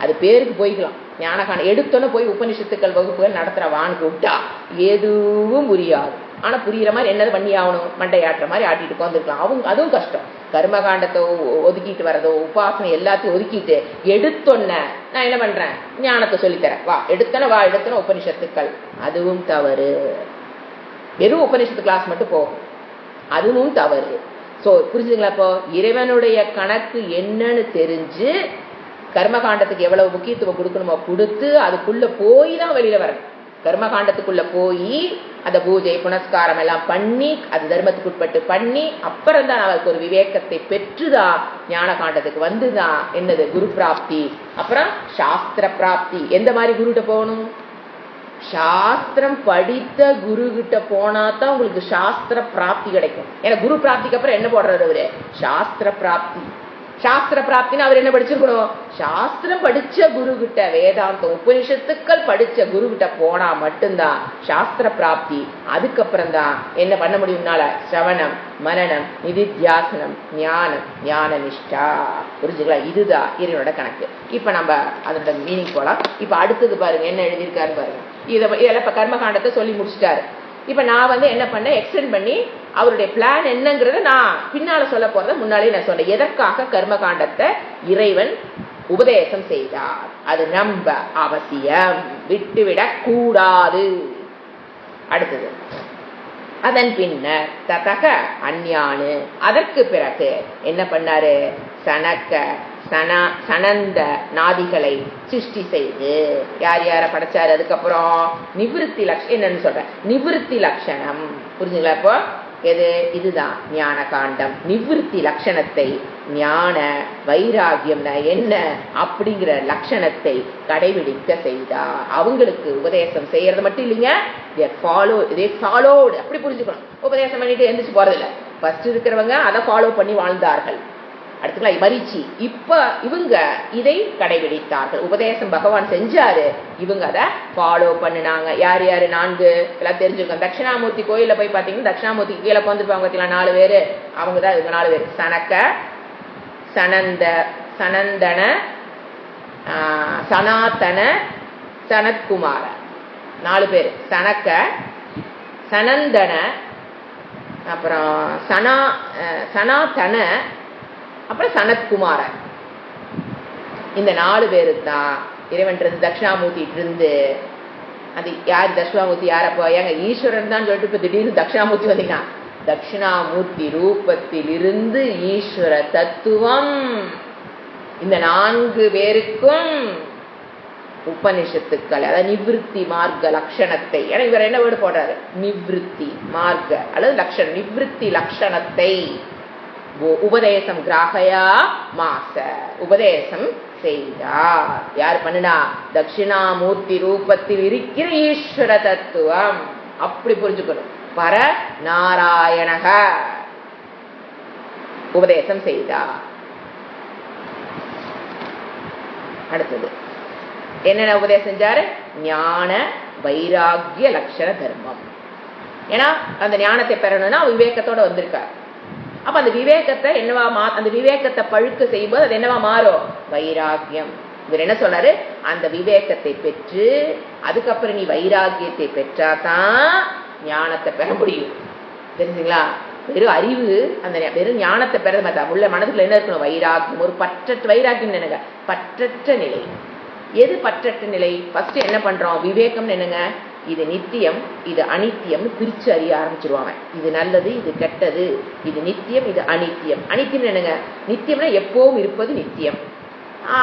அது பேருக்கு போய்க்கலாம். ஞானகாண்டம் எடுத்தோன்னு போய் உபனிஷத்துக்கள் வகுப்புகள் நடத்துறவான்னு கூப்பிட்டா எதுவும் புரியாது. ஆனா புரியுற மாதிரி என்னது பண்ணி ஆகணும்? மண்டையாட்டுற மாதிரி ஆட்டிட்டு உட்காந்துருக்கலாம். அதுவும் கஷ்டம். கர்மகாண்டத்தை ஒதுக்கிட்டு வர்றதோ, உபாசனை எல்லாத்தையும் ஒதுக்கிட்டு எடுத்தொன்ன நான் என்ன பண்றேன்? ஞானத்தை சொல்லித்தரேன் வா, எடுத்தன வா, எடுத்தன உபனிஷத்துக்கள். அதுவும் தவறு. வெறும் உபனிஷத்து கிளாஸ் மட்டும் போகும். அதுவும் தவறு. சோ புரிஞ்சுதுங்களா? இப்போ இறைவனுடைய கணக்கு என்னன்னு தெரிஞ்சு கர்மகாண்டத்துக்கு எவ்வளவு முக்கியத்துவம் கொடுக்கணுமோ கொடுத்து அதுக்குள்ள போய் தான் வெளியில வரணும். கர்மகாண்டத்துக்குள்ள போய் அந்த பூஜை புனஸ்காரம் எல்லாம் பண்ணி அது தர்மத்துக்கு உட்பட்டு பண்ணி அப்புறம் தான் அவருக்கு ஒரு விவேகத்தை பெற்றுதான் ஞான காண்டத்துக்கு வந்துதான் என்னது? குரு பிராப்தி. அப்புறம் சாஸ்திர பிராப்தி. எந்த மாதிரி குருகிட்ட போகணும்? சாஸ்திரம் படித்த குரு கிட்ட போனா தான் உங்களுக்கு சாஸ்திர பிராப்தி கிடைக்கும். ஏன்னா குரு பிராப்திக்கு அப்புறம் என்ன போடுறாரு அவரு? சாஸ்திர பிராப்தி. சாஸ்திர பிராப்தின்னு அவர் என்ன படிச்சிருக்கணும்? சாஸ்திரம் படிச்ச குரு கிட்ட, வேதாந்தம் உபனிஷத்துக்கள் படிச்ச குரு கிட்ட போனா மட்டும்தான் சாஸ்திர பிராப்தி. அதுக்கப்புறம் தான் என்ன பண்ண முடியும்னால சிரவணம், மனனம், நிதித்தியாசனம், ஞானம், ஞான நிஷ்டா. புரிஞ்சுங்களா? இதுதான் இறைவனோட கணக்கு. இப்ப நம்ம அதோட மீனிங் போலாம். இப்ப அடுத்தது பாருங்க என்ன எழுதியிருக்காரு பாருங்க. இதெல்லாம் இப்ப கர்மகாண்டத்தை சொல்லி முடிச்சுட்டாரு. இப்ப நான் என்ன பண்ண எக்ஸ்டெண்ட் பண்ணி அவருடைய பிளான் என்னங்கிறத நான் பின்னால சொல்ல போறத முன்னாலே நான் சொன்னேன். எதற்காக கர்மகாண்டத்தை இறைவன் உபதேசம் செய்தார்? அது நம்ப அவசியம், விட்டுவிடக் கூடாது. அடுத்தது அதன் பின்னர் ததக அஞ்ஞானு, அதற்கு பிறகு என்ன பண்ணாரு? சனக்க சனந்த நாதிகளை சிருஷ்டி செய்து யார் யார படைச்சாரு? அதுக்கப்புறம் நிவிருத்தி லட்சணம் என்னன்னு சொல்றேன், நிவிருத்தி லட்சணம். புரிஞ்சுங்களா? இப்போ எது? இதுதான் ஞான காண்டம். நிவிருத்தி லட்சணத்தை, ஞான வைராகியம்னா என்ன அப்படிங்கிற லட்சணத்தை கடைபிடிக்க செய்தா. அவங்களுக்கு உபதேசம் செய்யறது மட்டும் இல்லைங்க, அப்படி புரிஞ்சுக்கணும். உபதேசம் பண்ணிட்டு எந்திரிச்சு போறதில்ல. ஃபர்ஸ்ட் இருக்கிறவங்க அதை ஃபாலோ பண்ணி வாழ்ந்தார்கள். அடுத்துக்கலாம் மரிச்சி. இப்ப இவங்க இதை கடைபிடித்தார்கள். உபதேசம் பகவான் செஞ்சாரு, இவங்க அதை ஃபாலோ பண்ணினாங்க. யார் யாரு? 4 எல்லாம் தெரிஞ்சுக்கோங்க. தட்சிணாமூர்த்தி கோயில போய் பாத்தீங்கன்னா தட்சிணாமூர்த்தி கீழே வந்துருப்பாங்க பார்த்தீங்களா? 4 பேரு. அவங்க தான் இவங்க 4 பேர். சனக்க, சனந்தன, சனாதன, சனத்குமார. 4 பேர். சனக்க, சனந்தன, அப்புறம் சனாதன, அப்புறம் சனத்குமார. இந்த 4 பேரு தான் இறைவன் இருந்து தட்சிணாமூர்த்திட்டு இருந்து. அது யார் தட்சிணாமூர்த்தி? யாரப்போ ஏங்க ஈஸ்வரன் தான் சொல்லிட்டு இப்ப திடீர்னு தட்சிணாமூர்த்தி வந்தீங்கன்னா, தட்சிணாமூர்த்தி ரூபத்தில் இருந்து ஈஸ்வர தத்துவம் இந்த 4 பேருக்கும் உபனிஷத்துக்கள், அதாவது நிவிருத்தி மார்க்க லட்சணத்தை, ஏன்னா இவர் என்ன வேர்டு போடுறாரு, நிவிருத்தி மார்க்க அல்லது லட்சணம், நிவிருத்தி லட்சணத்தை உபதேசம் கிராகையா மாச உபதேசம் செய்தார். யார் பண்ணுனா? தட்சிணாமூர்த்தி ரூபத்தில் இருக்கிற ஈஸ்வர தத்துவம். அப்படி புரிஞ்சுக்கணும். பர நாராயணக உபதேசம் செய்தார். அடுத்தது என்னென்ன உபதேசம் செஞ்சாரு? ஞான வைராகிய லட்சண தர்மம். ஏன்னா அந்த ஞானத்தை பெறணும்னா விவேகத்தோட வந்திருக்கார். அப்ப அந்த விவேகத்தை என்னவா அந்த விவேகத்தை பழுக்க செய்யும்போது அது என்னவா மாறும்? வைராகியம். இவர் என்ன சொல்றாரு? அந்த விவேகத்தை பெற்று அதுக்கப்புறம் நீ வைராகியத்தை பெற்றாதான் ஞானத்தை பெற முடியும். தெரிஞ்சுங்களா? வெறும் அறிவு, அந்த வெறும் ஞானத்தை பெற மாட்டா. உள்ள மனதுக்குள்ள என்ன இருக்கணும்? வைராகியம். ஒரு பற்றற்ற வைராகியம் என்னங்க? பற்றற்ற நிலை. எது பற்றற்ற நிலை? ஃபர்ஸ்ட் என்ன பண்றோம்? விவேகம் என்னங்க? இது நித்தியம், இது அனித்தியம்னு பிரிச்சு அறிய ஆரம்பிச்சிருவாங்க. இது நல்லது, இது கெட்டது, இது நித்தியம், இது அனித்தியம். அனித்தியம் என்னங்க? நித்தியம்னா எப்பவும் இருப்பது நித்தியம்.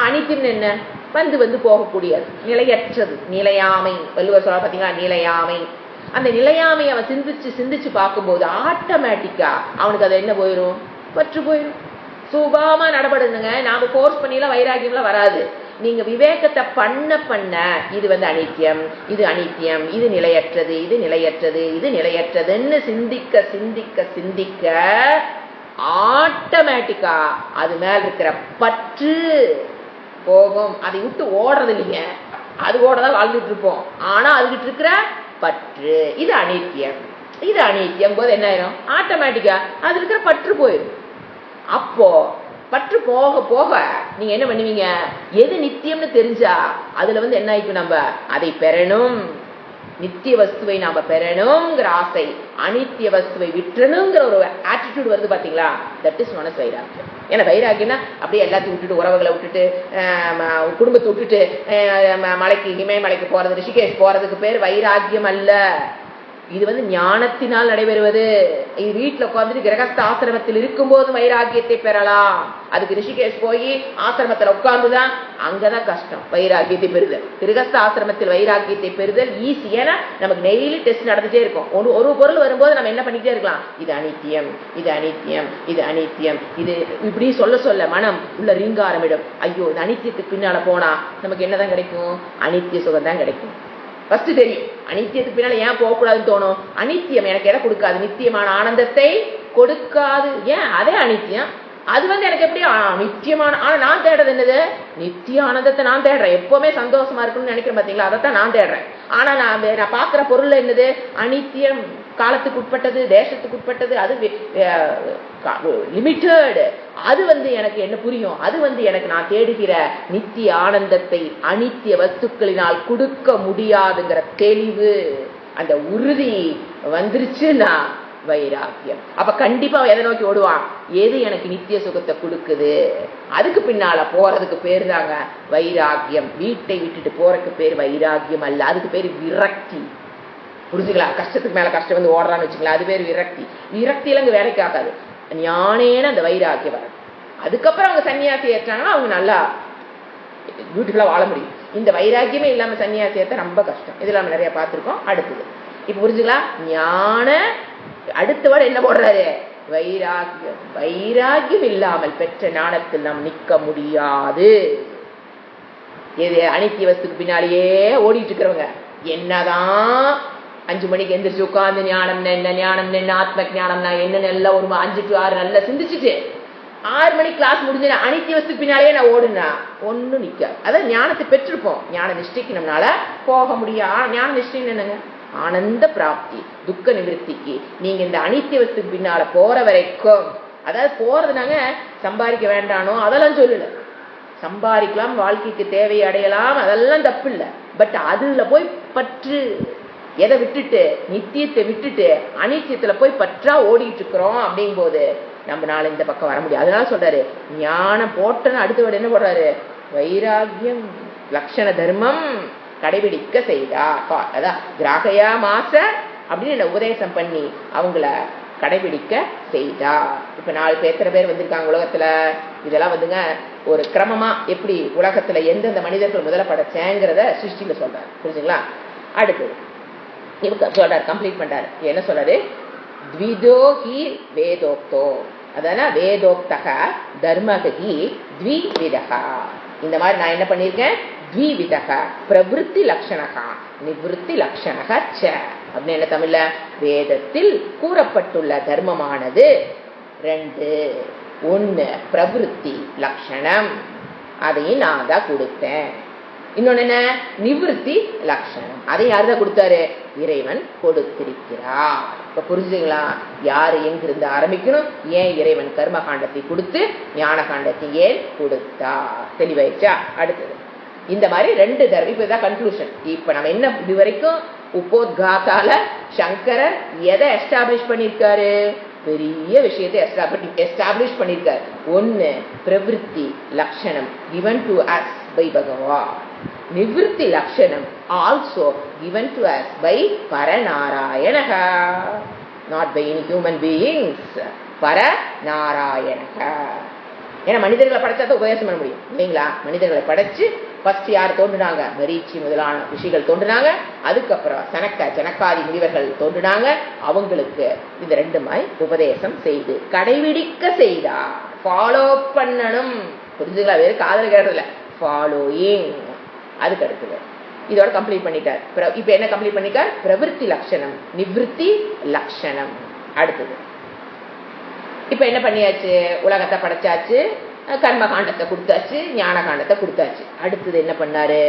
அனித்தியம் என்ன? வந்து போகக்கூடியது, நிலையற்றது, நிலையாமை. வள்ளுவர் சொல்ல பாத்தீங்களா? நிலையாமை. அந்த நிலையாமை அவன் சிந்திச்சு பார்க்கும்போது ஆட்டோமேட்டிக்கா அவனுக்கு அது என்ன போயிடும்? பற்று போயிடும். சுபாவமா நடபடுங்க. நாம போர்ஸ் பண்ணிலாம் வைராகியம்லாம் வராது. நீங்க விவேகத்தை பண்ண இது அனித்தியம், இது அனித்தியம், இது நிலையற்றது, இது நிலையற்றது, இது நிலையற்றதுன்னு சிந்திக்க ஆட்டோமேட்டிக்கா அது மேல இருக்கிற பற்று போகும். அதை விட்டு ஓடுறது இல்லைங்க. அது ஓடதான் வாழ்ந்துட்டு இருப்போம். ஆனா அதுகிட்டு இருக்கிற பற்று இது அனித்தியம், இது அனித்தியம் போது என்ன ஆயிரும்? ஆட்டோமேட்டிக்கா அது இருக்கிற பற்று போயிடும். அப்போ பற்று போக போக நீங்க என்ன பண்ணுவீங்க? எது நித்தியம்னு தெரிஞ்சா அதுல என்ன ஆயிக்கும்? நம்ம அதை பெறணும், நித்திய வஸ்துவை நாம பெறணுங்கிற ஆசை, அனித்திய வஸ்துவை விட்டுறணுங்கிற ஒரு ஆட்டிடியூட் வருது பாத்தீங்களா? தட் இஸ் மனசு வைராக்கியம். ஏன்னா வைராக்கியம்னா அப்படியே எல்லாத்தையும் விட்டுட்டு, உறவுகளை விட்டுட்டு, குடும்பத்தை விட்டுட்டு மலைக்கு, இமயமலைக்கு போறது, ரிஷிகேஷ் போறதுக்கு பேர் வைராக்கியம் அல்ல. இது ஞானத்தினால் நடைபெறுவது. இது வீட்டுல உட்காந்துட்டு கிரகஸ்த ஆசிரமத்தில் இருக்கும் போது வைராக்கியத்தை பெறலாம். அதுக்கு ரிஷிகேஷ் போய் ஆசிரமத்துல உட்கார்ந்துதான், அங்கதான் கஷ்டம் வைராக்கியத்தை பெறுதல். கிரகஸ்த ஆசிரமத்தில் வைராக்கியத்தை பெறுதல் ஈஸி. ஏன்னா நமக்கு டெய்லி டெஸ்ட் நடந்துட்டே இருக்கும். ஒரு பொருள் வரும்போது நம்ம என்ன பண்ணிட்டே இருக்கலாம்? இது அனித்தியம், இது அனித்தியம், இது அனித்தியம், இது இப்படி சொல்ல மனம் உள்ள ரீங்காரமிடும். ஐயோ, இந்த அனித்தியத்துக்கு பின்னால போனா நமக்கு என்னதான் கிடைக்கும்? அனித்திய சுகம் தான் கிடைக்கும். ஃபர்ஸ்ட் தெரியும் அனித்தியத்துக்கு பின்னால ஏன் போகக்கூடாதுன்னு தோணும். அனித்தியம் எனக்கு எதை கொடுக்காது? நித்தியமான ஆனந்தத்தை கொடுக்காது. ஏன்? அதே அனித்தியம். அது எனக்கு எப்படி நித்தியமான? ஆனா நான் தேடுறது என்னது? நித்திய ஆனந்தத்தை நான் தேடுறேன். எப்பவுமே சந்தோஷமா இருக்கணும்னு நினைக்கிறேன் பாத்தீங்களா? அதைத்தான் நான் தேடுறேன். ஆனா நான் பாக்குற பொருள் என்னது? அனித்தியம், காலத்துக்கு உட்பட்டது, தேசத்துக்கு உட்பட்டது, அது லிமிட்டட். அது எனக்கு என்ன புரியும்? அது எனக்கு நான் தேடுகிற நித்திய ஆனந்தத்தை அனித்திய வஸ்துக்களினால் கொடுக்க முடியாதுங்கிற தெளிவு, அந்த உறுதி வந்துருச்சுன்னா வைராக்கியம். அப்ப கண்டிப்பா எதை நோக்கி ஓடுவான்? எது எனக்கு நித்திய சுகத்தை கொடுக்குது அதுக்கு பின்னால போறதுக்கு பேர் தாங்க வைராக்கியம். வீட்டை விட்டுட்டு போறதுக்கு பேர் வைராக்கியம் அல்ல, அதுக்கு பேர் விரக்தி. புரிஞ்சுங்களா? கஷ்டத்துக்கு மேல கஷ்டம் ஓடுறான்னு வச்சுங்களா, அது பேர் விரக்தி. விரக்தியில அங்க வேலைக்கு ஆகாது. ஞானேன அந்த வைராக்கியம் வரும். அதுக்கப்புறம் அவங்க சன்னியாசி ஏற்றாங்கன்னா அவங்க நல்லா பியூட்டிஃபுல்லா வாழ முடியும். இந்த வைராக்கியமே இல்லாம சன்னியாசி ஏற்ற ரொம்ப கஷ்டம். இதெல்லாம் நம்ம நிறைய பார்த்திருக்கோம். அடுத்தது இப்ப புரிஞ்சுங்களா? ஞான அடுத்தவர் என்ன போடுறாரு? வைராக்கியம். வைராக்கியம் இல்லாமல் பெற்ற ஞானத்தில் நாம் நிற்க முடியாது. எது? அனித்திய வஸ்துக்கு பின்னாலேயே ஓடிட்டு இருக்கிறவங்க என்னதான் 5 மணிக்கு எந்திரிச்சு உட்கார்ந்து ஞானம் என்ன, ஞானம் என்ன, ஆத்ம ஞானம்னா என்னன்னு எல்லாம் ஒரு 5 to 6 நல்லா சிந்திச்சுட்டு 6 மணிக்கு கிளாஸ் முடிஞ்சு அனித்திய வஸ்துக்கு பின்னாலேயே நான் ஓடுனா ஒன்னும் நிக்காது. அதாவது ஞானத்தை பெற்றிருப்போம், ஞான நிஷ்டைக்கு நம்மளால போக முடியாது. ஞான நிஷ்டைன்னு என்னங்க? ஆனந்த பிராப்தி, துக்க நிவர்த்திக்கு. நீங்க இந்த அனித்திய வஸ்துக்கு பின்னால போற வரைக்கும், அதாவது போறதுனாங்க சம்பாதிக்க வேண்டானோ அதெல்லாம் சொல்லல. சம்பாதிக்கலாம், வாழ்க்கைக்கு தேவையை அடையலாம், அதெல்லாம் தப்பு இல்லை. பட் அதுல போய் பற்று எதை விட்டுட்டு, நித்தியத்தை விட்டுட்டு அனித்தியத்துல போய் பற்றா ஓடிட்டு இருக்கிறோம். அப்படிங்கும் போது நம்மளால இந்த பக்கம் வர முடியாது. அதனால சொல்றாரு, ஞானம் போட்டன்னு அடுத்த விட என்ன போடுறாரு, வைராகியம் லட்சண தர்மம் கடைபிடிக்க செய்தா. அதான் கிராகையா மாச அப்படின்னு என்ன உபதேசம் பண்ணி அவங்கள கடைபிடிக்க செய்தா. இப்ப 4 பேர் எத்தனை பேர் வந்திருக்காங்க உலகத்துல, இதெல்லாம் வந்துங்க ஒரு கிரமமா எப்படி உலகத்துல எந்தெந்த மனிதர்கள் முதல்ல படைச்சேங்கிறத சிருஷ்டில சொல்றாரு. புரிஞ்சுங்களா? அடுத்து இவங்க சொல்றாரு, கம்ப்ளீட் பண்றாரு. என்ன சொல்றாரு, த்விதோ ஹி வேதோக்தோ, அதான வேதோக்தக தர்மகி த்விவிதகா. இந்த மாதிரி நான் என்ன பண்ணியிருக்கேன், த்விவிதக பிரவிருத்தி லக்ஷணகா நிவிருத்தி லக்ஷணக ச அப்படின்னு என்ன தமிழ்ல, வேதத்தில் கூறப்பட்டுள்ள தர்மமானது 2. 1 பிரவிருத்தி லக்ஷணம், அதையும் நான் தான் கொடுத்தேன். இன்னொன்னு என்ன, நிவிருத்தி லட்சணம், அதை யாருதான் கொடுத்தாரு, இறைவன் கொடுத்திருக்கிறார். இப்ப புரிஞ்சுங்களா, யாரு எங்கிருந்து ஆரம்பிக்கணும், ஏன் இறைவன் கர்ம காண்டத்தை கொடுத்து ஞான காண்டத்தை ஏன் கொடுத்தா, தெளிவாயிடுச்சா? அடுத்தது இந்த மாதிரி 2 தர்மம். இப்ப இதான் கன்க்ளூஷன். இப்ப நம்ம என்ன இதுவரைக்கும் உபோத்காத்தால சங்கரர் எதை எஸ்டாப்ளிஷ் பண்ணிருக்காரு, பெரிய விஷயத்தை எஸ்டாப்ளிஷ் பண்ணிருக்காரு. 1 பிரவிருத்தி லட்சணம் given to us by Bhagavan. நிவிருத்தி லட்சணம் also given to us by Paranarayanaha, not by any human beings. Paranarayanaha. ஏன்னா மனிதர்களை படைச்சா உபதேசம் பண்ண முடியும் இல்லைங்களா? மனிதர்களை படைச்சு ஃபர்ஸ்ட் யார் தோன்றுனாங்க, மரீச்சி முதலான ரிஷிகள் தோன்றுனாங்க. அதுக்கப்புறம் ஜனகாதி முனிவர்கள் தோன்றுனாங்க. அவங்களுக்கு இந்த 2 உபதேசம் செய்து கடைபிடிக்க செய்தா. ஃபாலோ பண்ணணும். புரிஞ்சுங்களா? வேறு காதல் கேட்டதில்ல, ஃபாலோயிங். அதுக்கு அடுத்தது இதோட கம்ப்ளீட் பண்ணிட்டார். இப்ப என்ன கம்ப்ளீட் பண்ணிட்டார், பிரவிற்த்தி லட்சணம் நிவிருத்தி லட்சணம். அடுத்தது இப்ப என்ன பண்ணியாச்சு, உலகத்தை படைச்சாச்சு, கர்ம காண்டத்தை கொடுத்தாச்சு, ஞான காண்டத்தை கொடுத்தாச்சு. அடுத்தது என்ன பண்ணாரு,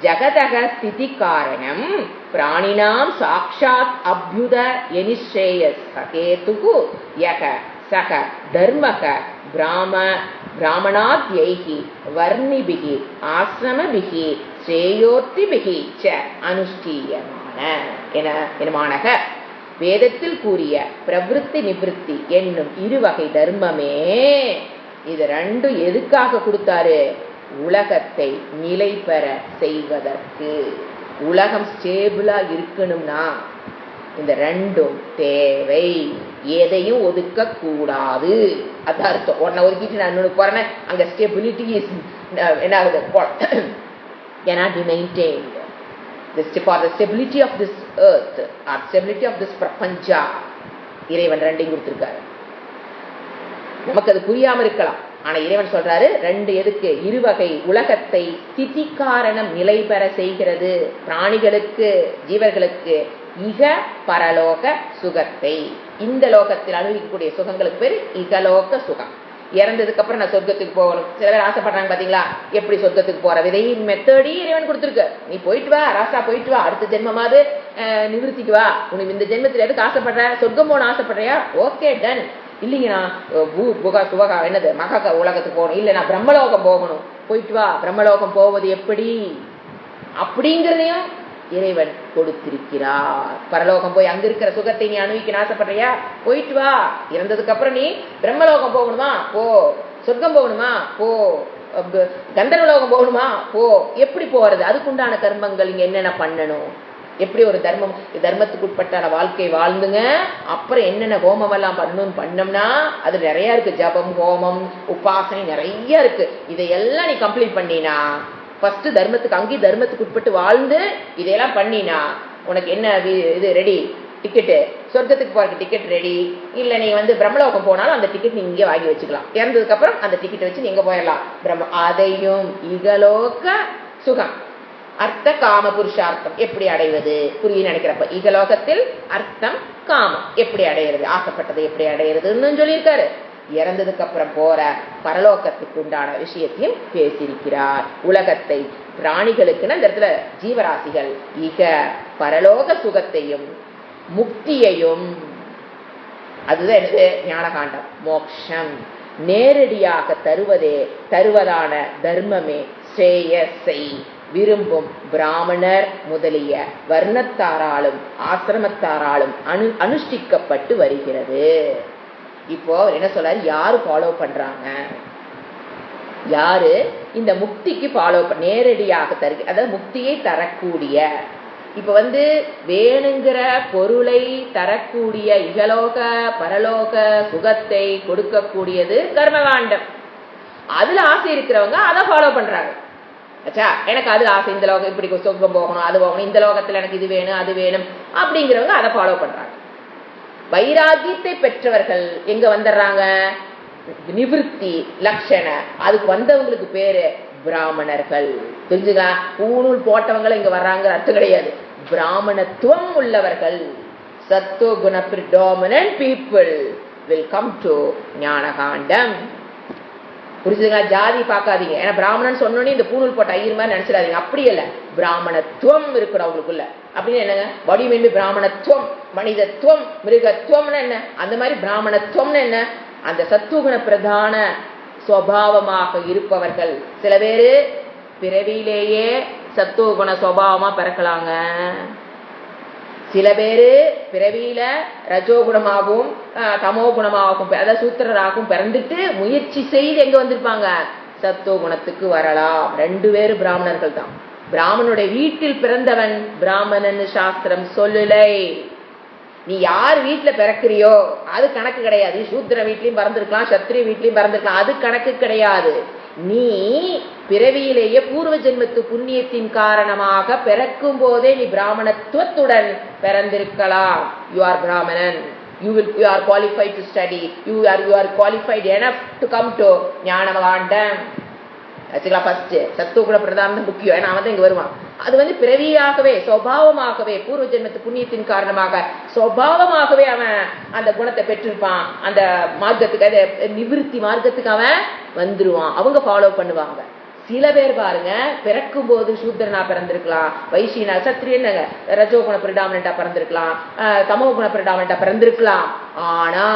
ஜகதக ஸ்திதி காரணம் பிராணினாம் சாட்சாத் அபியுத எனிஸ்ரேயசகேதுகு யக சக தர்மக பிராமணாத்யைஹி வர்ணிபிகி ஆசிரமபிகி ஸ்ரேயோர்த்திபிகி ச அனுஷ்டீயமான எனமானக வேதத்தில் கூறிய பிரவிற்த்தி நிவிருத்தி என்னும் 2 வகை தர்மமே. இது 2 எதுக்காக கொடுத்தாரு, உலகத்தை நிலை பெற செய்வதற்கு. உலகம் ஸ்டேபிளா இருக்கணும்னா இந்த 2 தேவை. எதையும் ஒதுக்க கூடாது. அதான் அர்த்தம். உடனே ஒதுக்கிட்டு நான் இன்னொன்று போறேன்னா அங்க ஸ்டெபிலிட்டி என்ன ஆகுது, cannot be maintained. For the stability of this earth or stability of this பிரபஞ்சா இறைவன் 2 கொடுத்திருக்காரு. நமக்கு அது புரியாம இருக்கலாம். ஆனா இறைவன் சொல்றாரு 2 எதுக்கு, 2 வகை உலகத்தை ஸ்திதி காரணம் நிலை பெற செய்கிறது. பிராணிகளுக்கு ஜீவர்களுக்கு இக பரலோக சுகத்தை, இந்த லோகத்தில் அனுபவிக்கக்கூடிய சுகங்களுக்கு பேர் இகலோக சுகம். இறந்ததுக்கு அப்புறம் நான் சொர்க்கத்துக்கு போகணும், சில பேர் ஆசைப்படுறாங்க பாத்தீங்களா, எப்படி சொர்க்கத்துக்கு போற விதை மெத்தடையும் இறைவன் கொடுத்துருக்கு. நீ போயிட்டு வா ராசா, போயிட்டு வா, அடுத்த ஜென்மமாவது நிவர்த்திக்கு வா. உனக்கு இந்த ஜென்மத்தில் எதுக்கு ஆசைப்படுற, சொர்க்கம் போன ஆசைப்படுறியா, ஓகே டன். இல்லைங்கண்ணா சுபகா என்னது மகா உலகத்துக்கு போகணும், இல்லை நான் பிரம்மலோகம் போகணும், போயிட்டு வா. பிரம்மலோகம் போவது எப்படி அப்படிங்கிறதையும் இறைவன் கொடுத்திருக்கிறார். பரலோகம் போய் அங்க இருக்கிற சுகத்தை நீ அனுபவிக்க ஆசைப்படுறியா, போயிட்டு வா. இறந்ததுக்கு அப்புறம் நீ பிரம்மலோகம் போகணுமா போ, சொர்க்கம் போகணுமா போ, கந்தர்வலோகம் போகணுமா போ. எப்படி போறது, அதுக்குண்டான கர்மங்கள் இங்க என்னென்ன பண்ணணும், எப்படி ஒரு தர்மத்துக்கு உட்பட்டான வாழ்க்கை வாழ்ந்துங்க. அப்புறம் என்னென்ன ஹோமம் எல்லாம் பண்ணோம்னா அது நிறைய இருக்கு. ஜபம், ஹோமம், உபாசனை நிறைய இருக்கு. இதையெல்லாம் நீ கம்ப்ளீட் பண்ணினா ஃபர்ஸ்ட் தர்மத்துக்கு அங்கேயும் தர்மத்துக்கு உட்பட்டு வாழ்ந்து இதையெல்லாம் பண்ணினா உனக்கு என்ன இது ரெடி, டிக்கெட்டு சொர்க்கத்துக்கு போறதுக்கு டிக்கெட் ரெடி. இல்லை நீ பிரம்மலோகம் போனாலும் அந்த டிக்கெட் நீ இங்கே வாங்கி வச்சுக்கலாம். இறந்ததுக்கு அப்புறம் அந்த டிக்கெட் வச்சு நீங்க போயிடலாம் அதையும் இகலோக சுகம் அர்த்த காம புருஷார்த்தம் எப்படி அடைவது புரிய நினைக்கிறப்ப இகலோகத்தில் அர்த்தம் காமம் எப்படி அடையிறது, ஆசைப்பட்டதை எப்படி அடையிறதுன்னு சொல்லியிருக்காரு. இறந்ததுக்கு அப்புறம் போற பரலோகத்துக்கு உண்டான விஷயத்தையும் பேசியிருக்கிறார். உலகத்தை பிராணிகளுக்குன்னு அந்த இடத்துல ஜீவராசிகள் இக பரலோக சுகத்தையும் முக்தியையும், அதுதான் என்னது ஞானகாண்டம், மோக்ஷம் நேரடியாக தருவதான தர்மமே ஸ்ரேயஸை விரும்பும் பிராமணர் முதலிய வர்ணத்தாராலும் ஆசிரமத்தாராலும் அனுஷ்டிக்கப்பட்டு வருகிறது. இப்போ என்ன சொல்றாரு, யாரு ஃபாலோ பண்றாங்க, யாரு இந்த முக்திக்கு ஃபாலோ நேரடியாக அதாவது முக்தியை தரக்கூடிய, இப்ப வேணுங்கிற பொருளை தரக்கூடிய இகலோக பரலோக சுகத்தை கொடுக்கக்கூடியது கர்மகாண்டம். அதுல ஆசை இருக்கிறவங்க அதை ஃபாலோ பண்றாங்க. ஆச்சா, எனக்கு அது ஆசை, இந்த லோகம் இப்படி சொர்க்கம் போகணும், அது போகணும், இந்த லோகத்துல எனக்கு இது வேணும் அது வேணும் அப்படிங்கிறவங்க அதை ஃபாலோ பண்றாங்க. வைராகியத்தை பெற்றவர்கள் எங்க வந்துடுறாங்க, நிவிருத்தி லட்சண, அதுக்கு வந்தவங்களுக்கு பேரு பிராமணர்கள். தெரிஞ்சுக்கலாம், பூணூல் போட்டவங்க இங்க வர்றாங்க அர்த்தம் கிடையாது. பிராமணத்துவம் உள்ளவர்கள், சத்துவ குண predominant people will come to ஞானகாண்டம். புரிஞ்சுங்களா? ஜாதி பார்க்காதீங்க. ஏன்னா பிராமணன் சொன்னோன்னே இந்த பூணூல் போட்ட ஐயர் மாதிரி நினைச்சிடாதீங்க. அப்படி இல்ல, பிராமணத்துவம் இருக்கணும் அவங்களுக்குள்ள. அப்படின்னு என்னங்க, வடிவென்பு பிராமணத்துவம், மனிதத்துவம், மிருகத்துவம்னு என்ன, அந்த மாதிரி பிராமணத்துவம்னு என்ன, அந்த சத்துவகுண பிரதான சுவாவமாக இருப்பவர்கள். சில பேரு பிறவியிலேயே சத்துவகுண சுவாவமா பிறக்கலாங்க. சில பேரு பிறவியில ரஜோகுணமாகவும் தமோ குணமாகவும் அதாவது சூத்திரராகவும் பிறந்துட்டு முயற்சி செய்து எங்க வந்திருப்பாங்க, சத்துவகுணத்துக்கு வரலாம். 2 பேரு பிராமணர்கள் தான். பிராமணனுடைய வீட்டில் பிறந்தவன் பிராமணன் சாஸ்திரம் சொல்லலை. நீ யார் வீட்டுல பிறக்கிறியோ அது கணக்கு கிடையாது. சூத்திர வீட்லயும் பிறந்திருக்கலாம், சத்திரிய வீட்லயும் பிறந்திருக்கலாம், அது கணக்கு கிடையாது. நீ பிறவியிலேயே பூர்வ ஜென்மத்து புண்ணியத்தின் காரணமாக பிறக்கும் போதே நீ பிராமணத்துவத்துடன் பிறந்திருக்கலாம். யூ ஆர் பிராமணன். You are qualified to study. You are qualified enough to come to ஞானகாண்டம். First சத்துவகுண பிரதானம் முக்கியம். ஏன்னா அவன் தான் இங்க வருவான். அது பிறவியாகவே சுபாவமாகவே பூர்வ ஜென்மத்து புண்ணியத்தின் காரணமாக சுபாவமாகவே அவன் அந்த குணத்தை பெற்றிருப்பான். அந்த மார்க்கத்துக்கு, அந்த நிவிருத்தி மார்க்கத்துக்கு அவன் வந்துருவான். அவங்க ஃபாலோ பண்ணுவாங்க. சில பேர் பாருங்க, பிறக்கும் போது சூத்திரனா பிறந்திருக்கலாம், வைசியனா சத்திரியன் ரஜோகுண பிரடாமனண்டா பிறந்திருக்கலாம், தமோ குண பிரடாமனண்டா பிறந்திருக்கலாம். ஆனா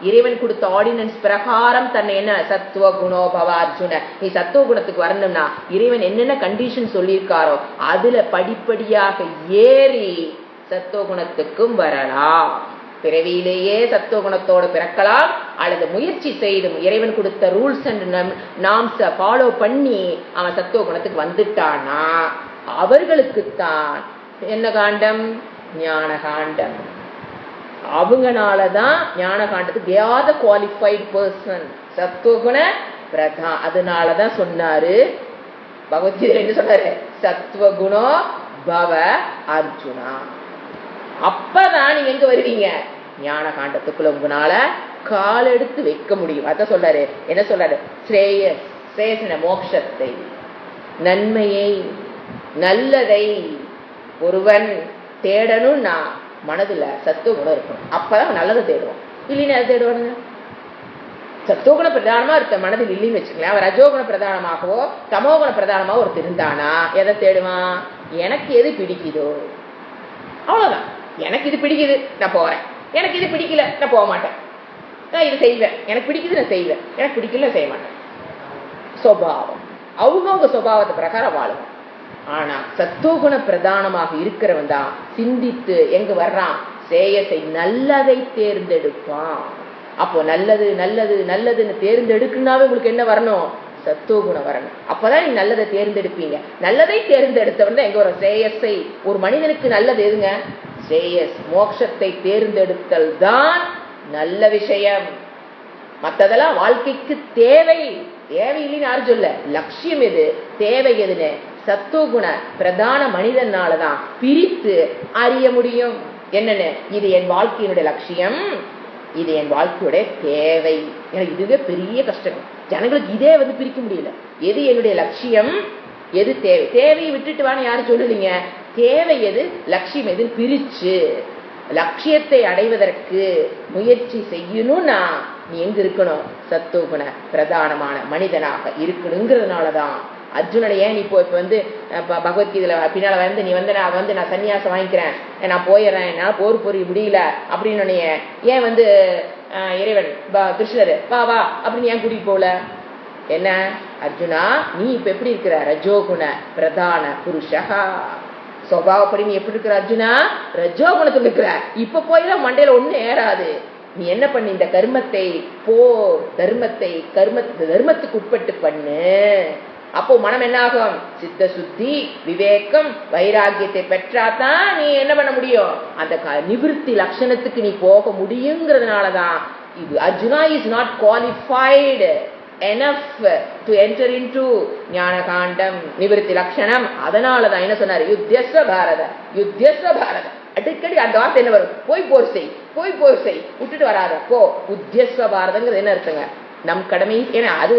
இறைவன் கொடுத்த ஆர்டினன்ஸ் பிரகாரம் தன்னை என்ன சத்துவ குணோபவ அர்ஜுன, நீ சத்துவ குணத்துக்கு வரணும்னா இறைவன் என்னென்ன கண்டிஷன் சொல்லியிருக்காரோ அதுல படிப்படியாக ஏறி சத்துவ குணத்துக்கும் வரலாம். பிறவியிலேயே சத்துவகுணத்தோடு பிறக்கலாம், அல்லது முயற்சி செய்து இறைவன் கொடுத்த ரூல்ஸ் அண்ட் நாம்ஸை ஃபாலோ பண்ணி அவன் சத்துவகுணத்துக்கு வந்துட்டானா அவர்களுக்குத்தான் என்ன காண்டம், ஞான காண்டம். அவங்கனாலதான் ஞான காண்டத்துக்கு they are the qualified person. சத்துவகுண Pradhan. அதனாலதான் சொன்னாரு பகவத்கீதை, என்ன சொன்னாரு, சத்துவகுணோ பவ அர்ஜுனா. அப்பதான் நீங்க எங்க வருவீங்க, ஞான காண்டத்துக்குள்ள உங்களால கால் எடுத்து வைக்க முடியும். அத சொல்றாரு, என்ன சொல்றாரு, ஸ்ரேயஸ் மோட்சத்தை, நன்மையை, நல்லதை ஒருவன் தேடணும்னா மனதுல சத்துவகுணம் இருக்கணும். அப்பதான் நல்லதை தேடுவான். இல்லைன்னா எதை தேடுவானுங்க, சத்துவகுண பிரதானமா இருக்க மனதில் இல்லைன்னு வச்சுக்கலாம். அவன் ரஜோகுண பிரதானமாகவோ தமோகுண பிரதானமாவோ ஒருத்தர் இருந்தானா எதை தேடுவான், எனக்கு எது பிடிக்குதோ அவ்வளவுதான். எனக்கு இது பிடிக்குது நான் போறேன், எனக்கு இது பிடிக்கல நான் போக மாட்டேன், நான் இது செய்வேன், எனக்கு பிடிக்குது நான் செய்வேன், எனக்கு பிடிக்கல செய்ய மாட்டேன். சுபாவம், அவங்கவுங்க சுபாவத்தை பிரகாரம் வாழும். ஆனா சத்துவகுண பிரதானமாக இருக்கிறவன் தான் சிந்தித்து எங்க வர்றான், சேயசை நல்லதை தேர்ந்தெடுப்பான். அப்போ நல்லது நல்லது நல்லதுன்னு தேர்ந்தெடுக்குனாவே உங்களுக்கு என்ன வரணும், சத்துவகுணம் வரணும். அப்பதான் நீ நல்லதை தேர்ந்தெடுப்பீங்க. நல்லதை தேர்ந்தெடுத்தவன் தான் எங்க வரும், சேயஸை. ஒரு மனிதனுக்கு நல்லது எதுங்க, சேயஸ், மோட்சத்தை தேர்ந்தெடுத்தல் தான் நல்ல விஷயம். மற்றதெல்லாம் வாழ்க்கைக்கு தேவை, தேவையில்லைன்னு யாரும் சொல்ல, லட்சியம் எது, தேவை எதுன்னு சத்துவகுண பிரதான மனிதனாலதான் பிரித்து அறிய முடியும். என்னன்னு, இது என் வாழ்க்கையினுடைய லட்சியம், இது என் வாழ்க்கையுடைய தேவை. எனக்கு இதுவே பெரிய கஷ்டம். ஜனங்களுக்கு இதே பிரிக்க முடியல. எது என்னுடைய லட்சியம், எது தேவை. தேவையை விட்டுட்டு வான்னு யாரும் சொல்லலீங்க. தேவை எது, லட்சியம் எதுன்னு பிரிச்சு லட்சியத்தை அடைவதற்கு முயற்சி செய்யணும்னா நீ எங்க இருக்கணும், சத்துவகுண பிரதானமான மனிதனாக இருக்கணுங்கிறதுனாலதான் அர்ஜுனனை ஏன் இப்போ பகவத்கீதையில பின்னால நீ நான் சன்னியாசம் வாங்கிக்கிறேன், நான் போயிடுறேன், என்னால போர் புரிய முடியல அப்படின்னு ஏன் இறைவன் கிருஷ்ணர் வா வா அப்படின்னு ஏன் கூட்டிட்டு போகல, என்ன அர்ஜுனா நீ இப்ப எப்படி இருக்கிற? ரஜோகுண பிரதான புருஷா. சுபாவப்படி நீ எப்படி இருக்கிற அர்ஜுனா? ரஜோகுணத்துல இருக்கிற. இப்ப போயெல்லாம் மண்டையில ஒண்ணு ஏறாது. நீ என்ன பண்ணி இந்த கர்மத்தை தர்மத்துக்கு உட்பட்டு பண்ணு. அப்போ மனம் என்ன ஆகும்? சித்த சுத்தி, விவேகம், வைராகியத்தை பெற்றாதான் நீ என்ன பண்ண முடியும்? அந்த நிவிருத்தி லட்சணத்துக்கு நீ போக முடியுங்கிறதுனாலதான் இது Arjuna is not qualified enough to enter into ஞான காண்டம் நிவிருத்தி லட்சணம். அதனாலதான் என்ன சொன்னாரு? யுத்தியஸ்வ பாரத. அடிக்கடி அந்த வார்த்தை என்ன வரும்? போய் போர் செய் விட்டுட்டு வராத. போ. உத்தியஸ்வ பாரதங்கிறது என்ன அர்த்தங்க? நம் கடமை. ஏன்னா அது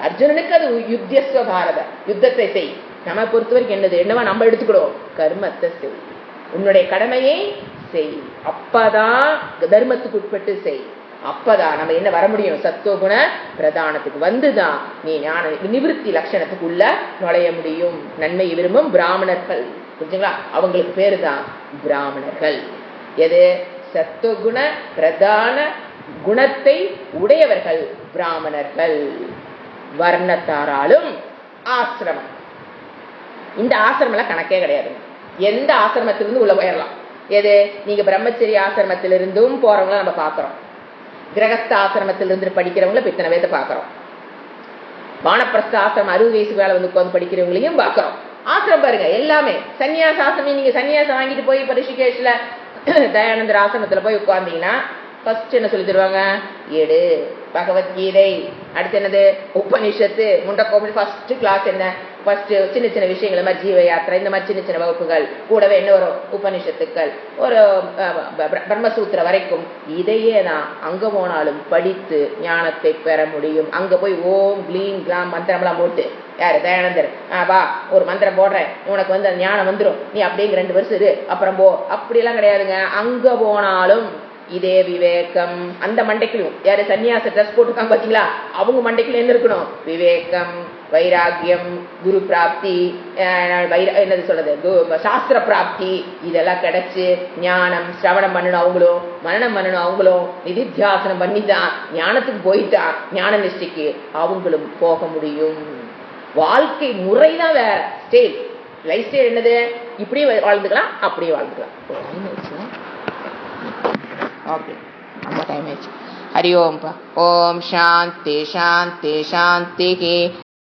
அர்ஜுனனுக்கு அது யுத்தியஸ்வ பாரத, யுத்தத்தை செய். நம்ம பொறுத்த வரைக்கும் என்னவா நம்ம எடுத்துக்கிடுவோம்? கர்மத்தை செய், உன்னுடைய கடமையை செய். அப்பதான் தர்மத்துக்கு உட்பட்டு செய். அப்பதான் நம்ம என்ன வர முடியும்? சத்துவகுண பிரதானத்துக்கு வந்துதான் நீ ஞான நிவிருத்தி லட்சணத்துக்குள்ள நுழைய முடியும். நன்மை விரும்பும் பிராமணர்கள், புரிஞ்சுங்களா? அவங்களுக்கு பேரு தான் பிராமணர்கள். எது? சத்துவகுண பிரதான குணத்தை உடையவர்கள் பிராமணர்கள். வர்ணத்தாராலும் ஆசிரமம். இந்த ஆசிரமம் கணக்கே கிடையாது. எந்த ஆசிரமத்திலிருந்து உள்ள போயிடலாம். எது? நீங்க பிரம்மச்சரிய ஆசிரமத்திலிருந்தும் போறவங்கள நம்ம பாக்குறோம். கிரகஸ்த ஆசிரமத்திலிருந்து படிக்கிறவங்கள இத்தனை பேர்த்த பாக்குறோம். வானப்பிரஸ்த ஆசிரமம் 60 வயசு மேல வந்து உட்காந்து படிக்கிறவங்களையும் பாக்குறோம். ஆசிரம் பாருங்க எல்லாமே. சன்னியாச ஆசிரமம் நீங்க சன்னியாசம் வாங்கிட்டு போய் இப்ப ரிஷிகேஷ்ல தயானந்தர் ஆசிரமத்துல போய் உட்கார்ந்தீங்கன்னா ஃபர்ஸ்ட் என்ன சொல்லி தருவாங்க? ஏடு பகவத்கீதை, அடுத்து என்னது? உபனிஷத்து, முண்டக்கோபுரி. ஃபர்ஸ்ட் கிளாஸ் என்ன? ஃபர்ஸ்ட் சின்ன சின்ன விஷயங்கள் மாதிரி ஜீவ யாத்திரை, இந்த மாதிரி சின்ன சின்ன வகுப்புகள். கூடவே என்ன வரும்? உபனிஷத்துக்கள், ஒரு பிரம்மசூத்திர வரைக்கும். இதையே நான் அங்க போனாலும் படித்து ஞானத்தை பெற முடியும். அங்க போய் ஓம் க்ளீம் கிளாம் மந்திரம்லாம் போட்டு யாரு? தயானந்தர் வா ஒரு மந்திரம் போடுறேன், உனக்கு வந்து அந்த ஞானம் வந்துடும், நீ அப்படிங்க 2 வருஷம் இரு அப்புறம் போ, அப்படியெல்லாம் கிடையாதுங்க. அங்க போனாலும் இதே விவேகம். அந்த மண்டைக்குள்ளும் யாரு சன்னியாச ட்ரெஸ் போட்டுருக்காங்க பாத்தீங்களா? அவங்க மண்டைக்குள்ள என்ன இருக்கணும்? விவேகம், வைராகியம், குரு பிராப்தி, என்னது சொல்றது, சாஸ்திர பிராப்தி, இதெல்லாம் கிடைச்சு ஞானம் சிரவணம் பண்ணணும் அவங்களும், மனனம் பண்ணணும் அவங்களும், நிதித்தியாசனம் பண்ணிதான் ஞானத்துக்கு போயிட்டா ஞான நிஷ்டைக்கு அவங்களும் போக முடியும். வாழ்க்கை முறைதான் வேற. ஸ்டைல், லைஃப் ஸ்டைல் என்னது? இப்படியே வாழ்ந்துக்கலாம், அப்படியே வாழ்ந்துக்கலாம். ஓகே, நம்ம டைம் ஆயிடுச்சு. ஹரி ஓம். ஓம் சாந்தி சாந்தி சாந்தி.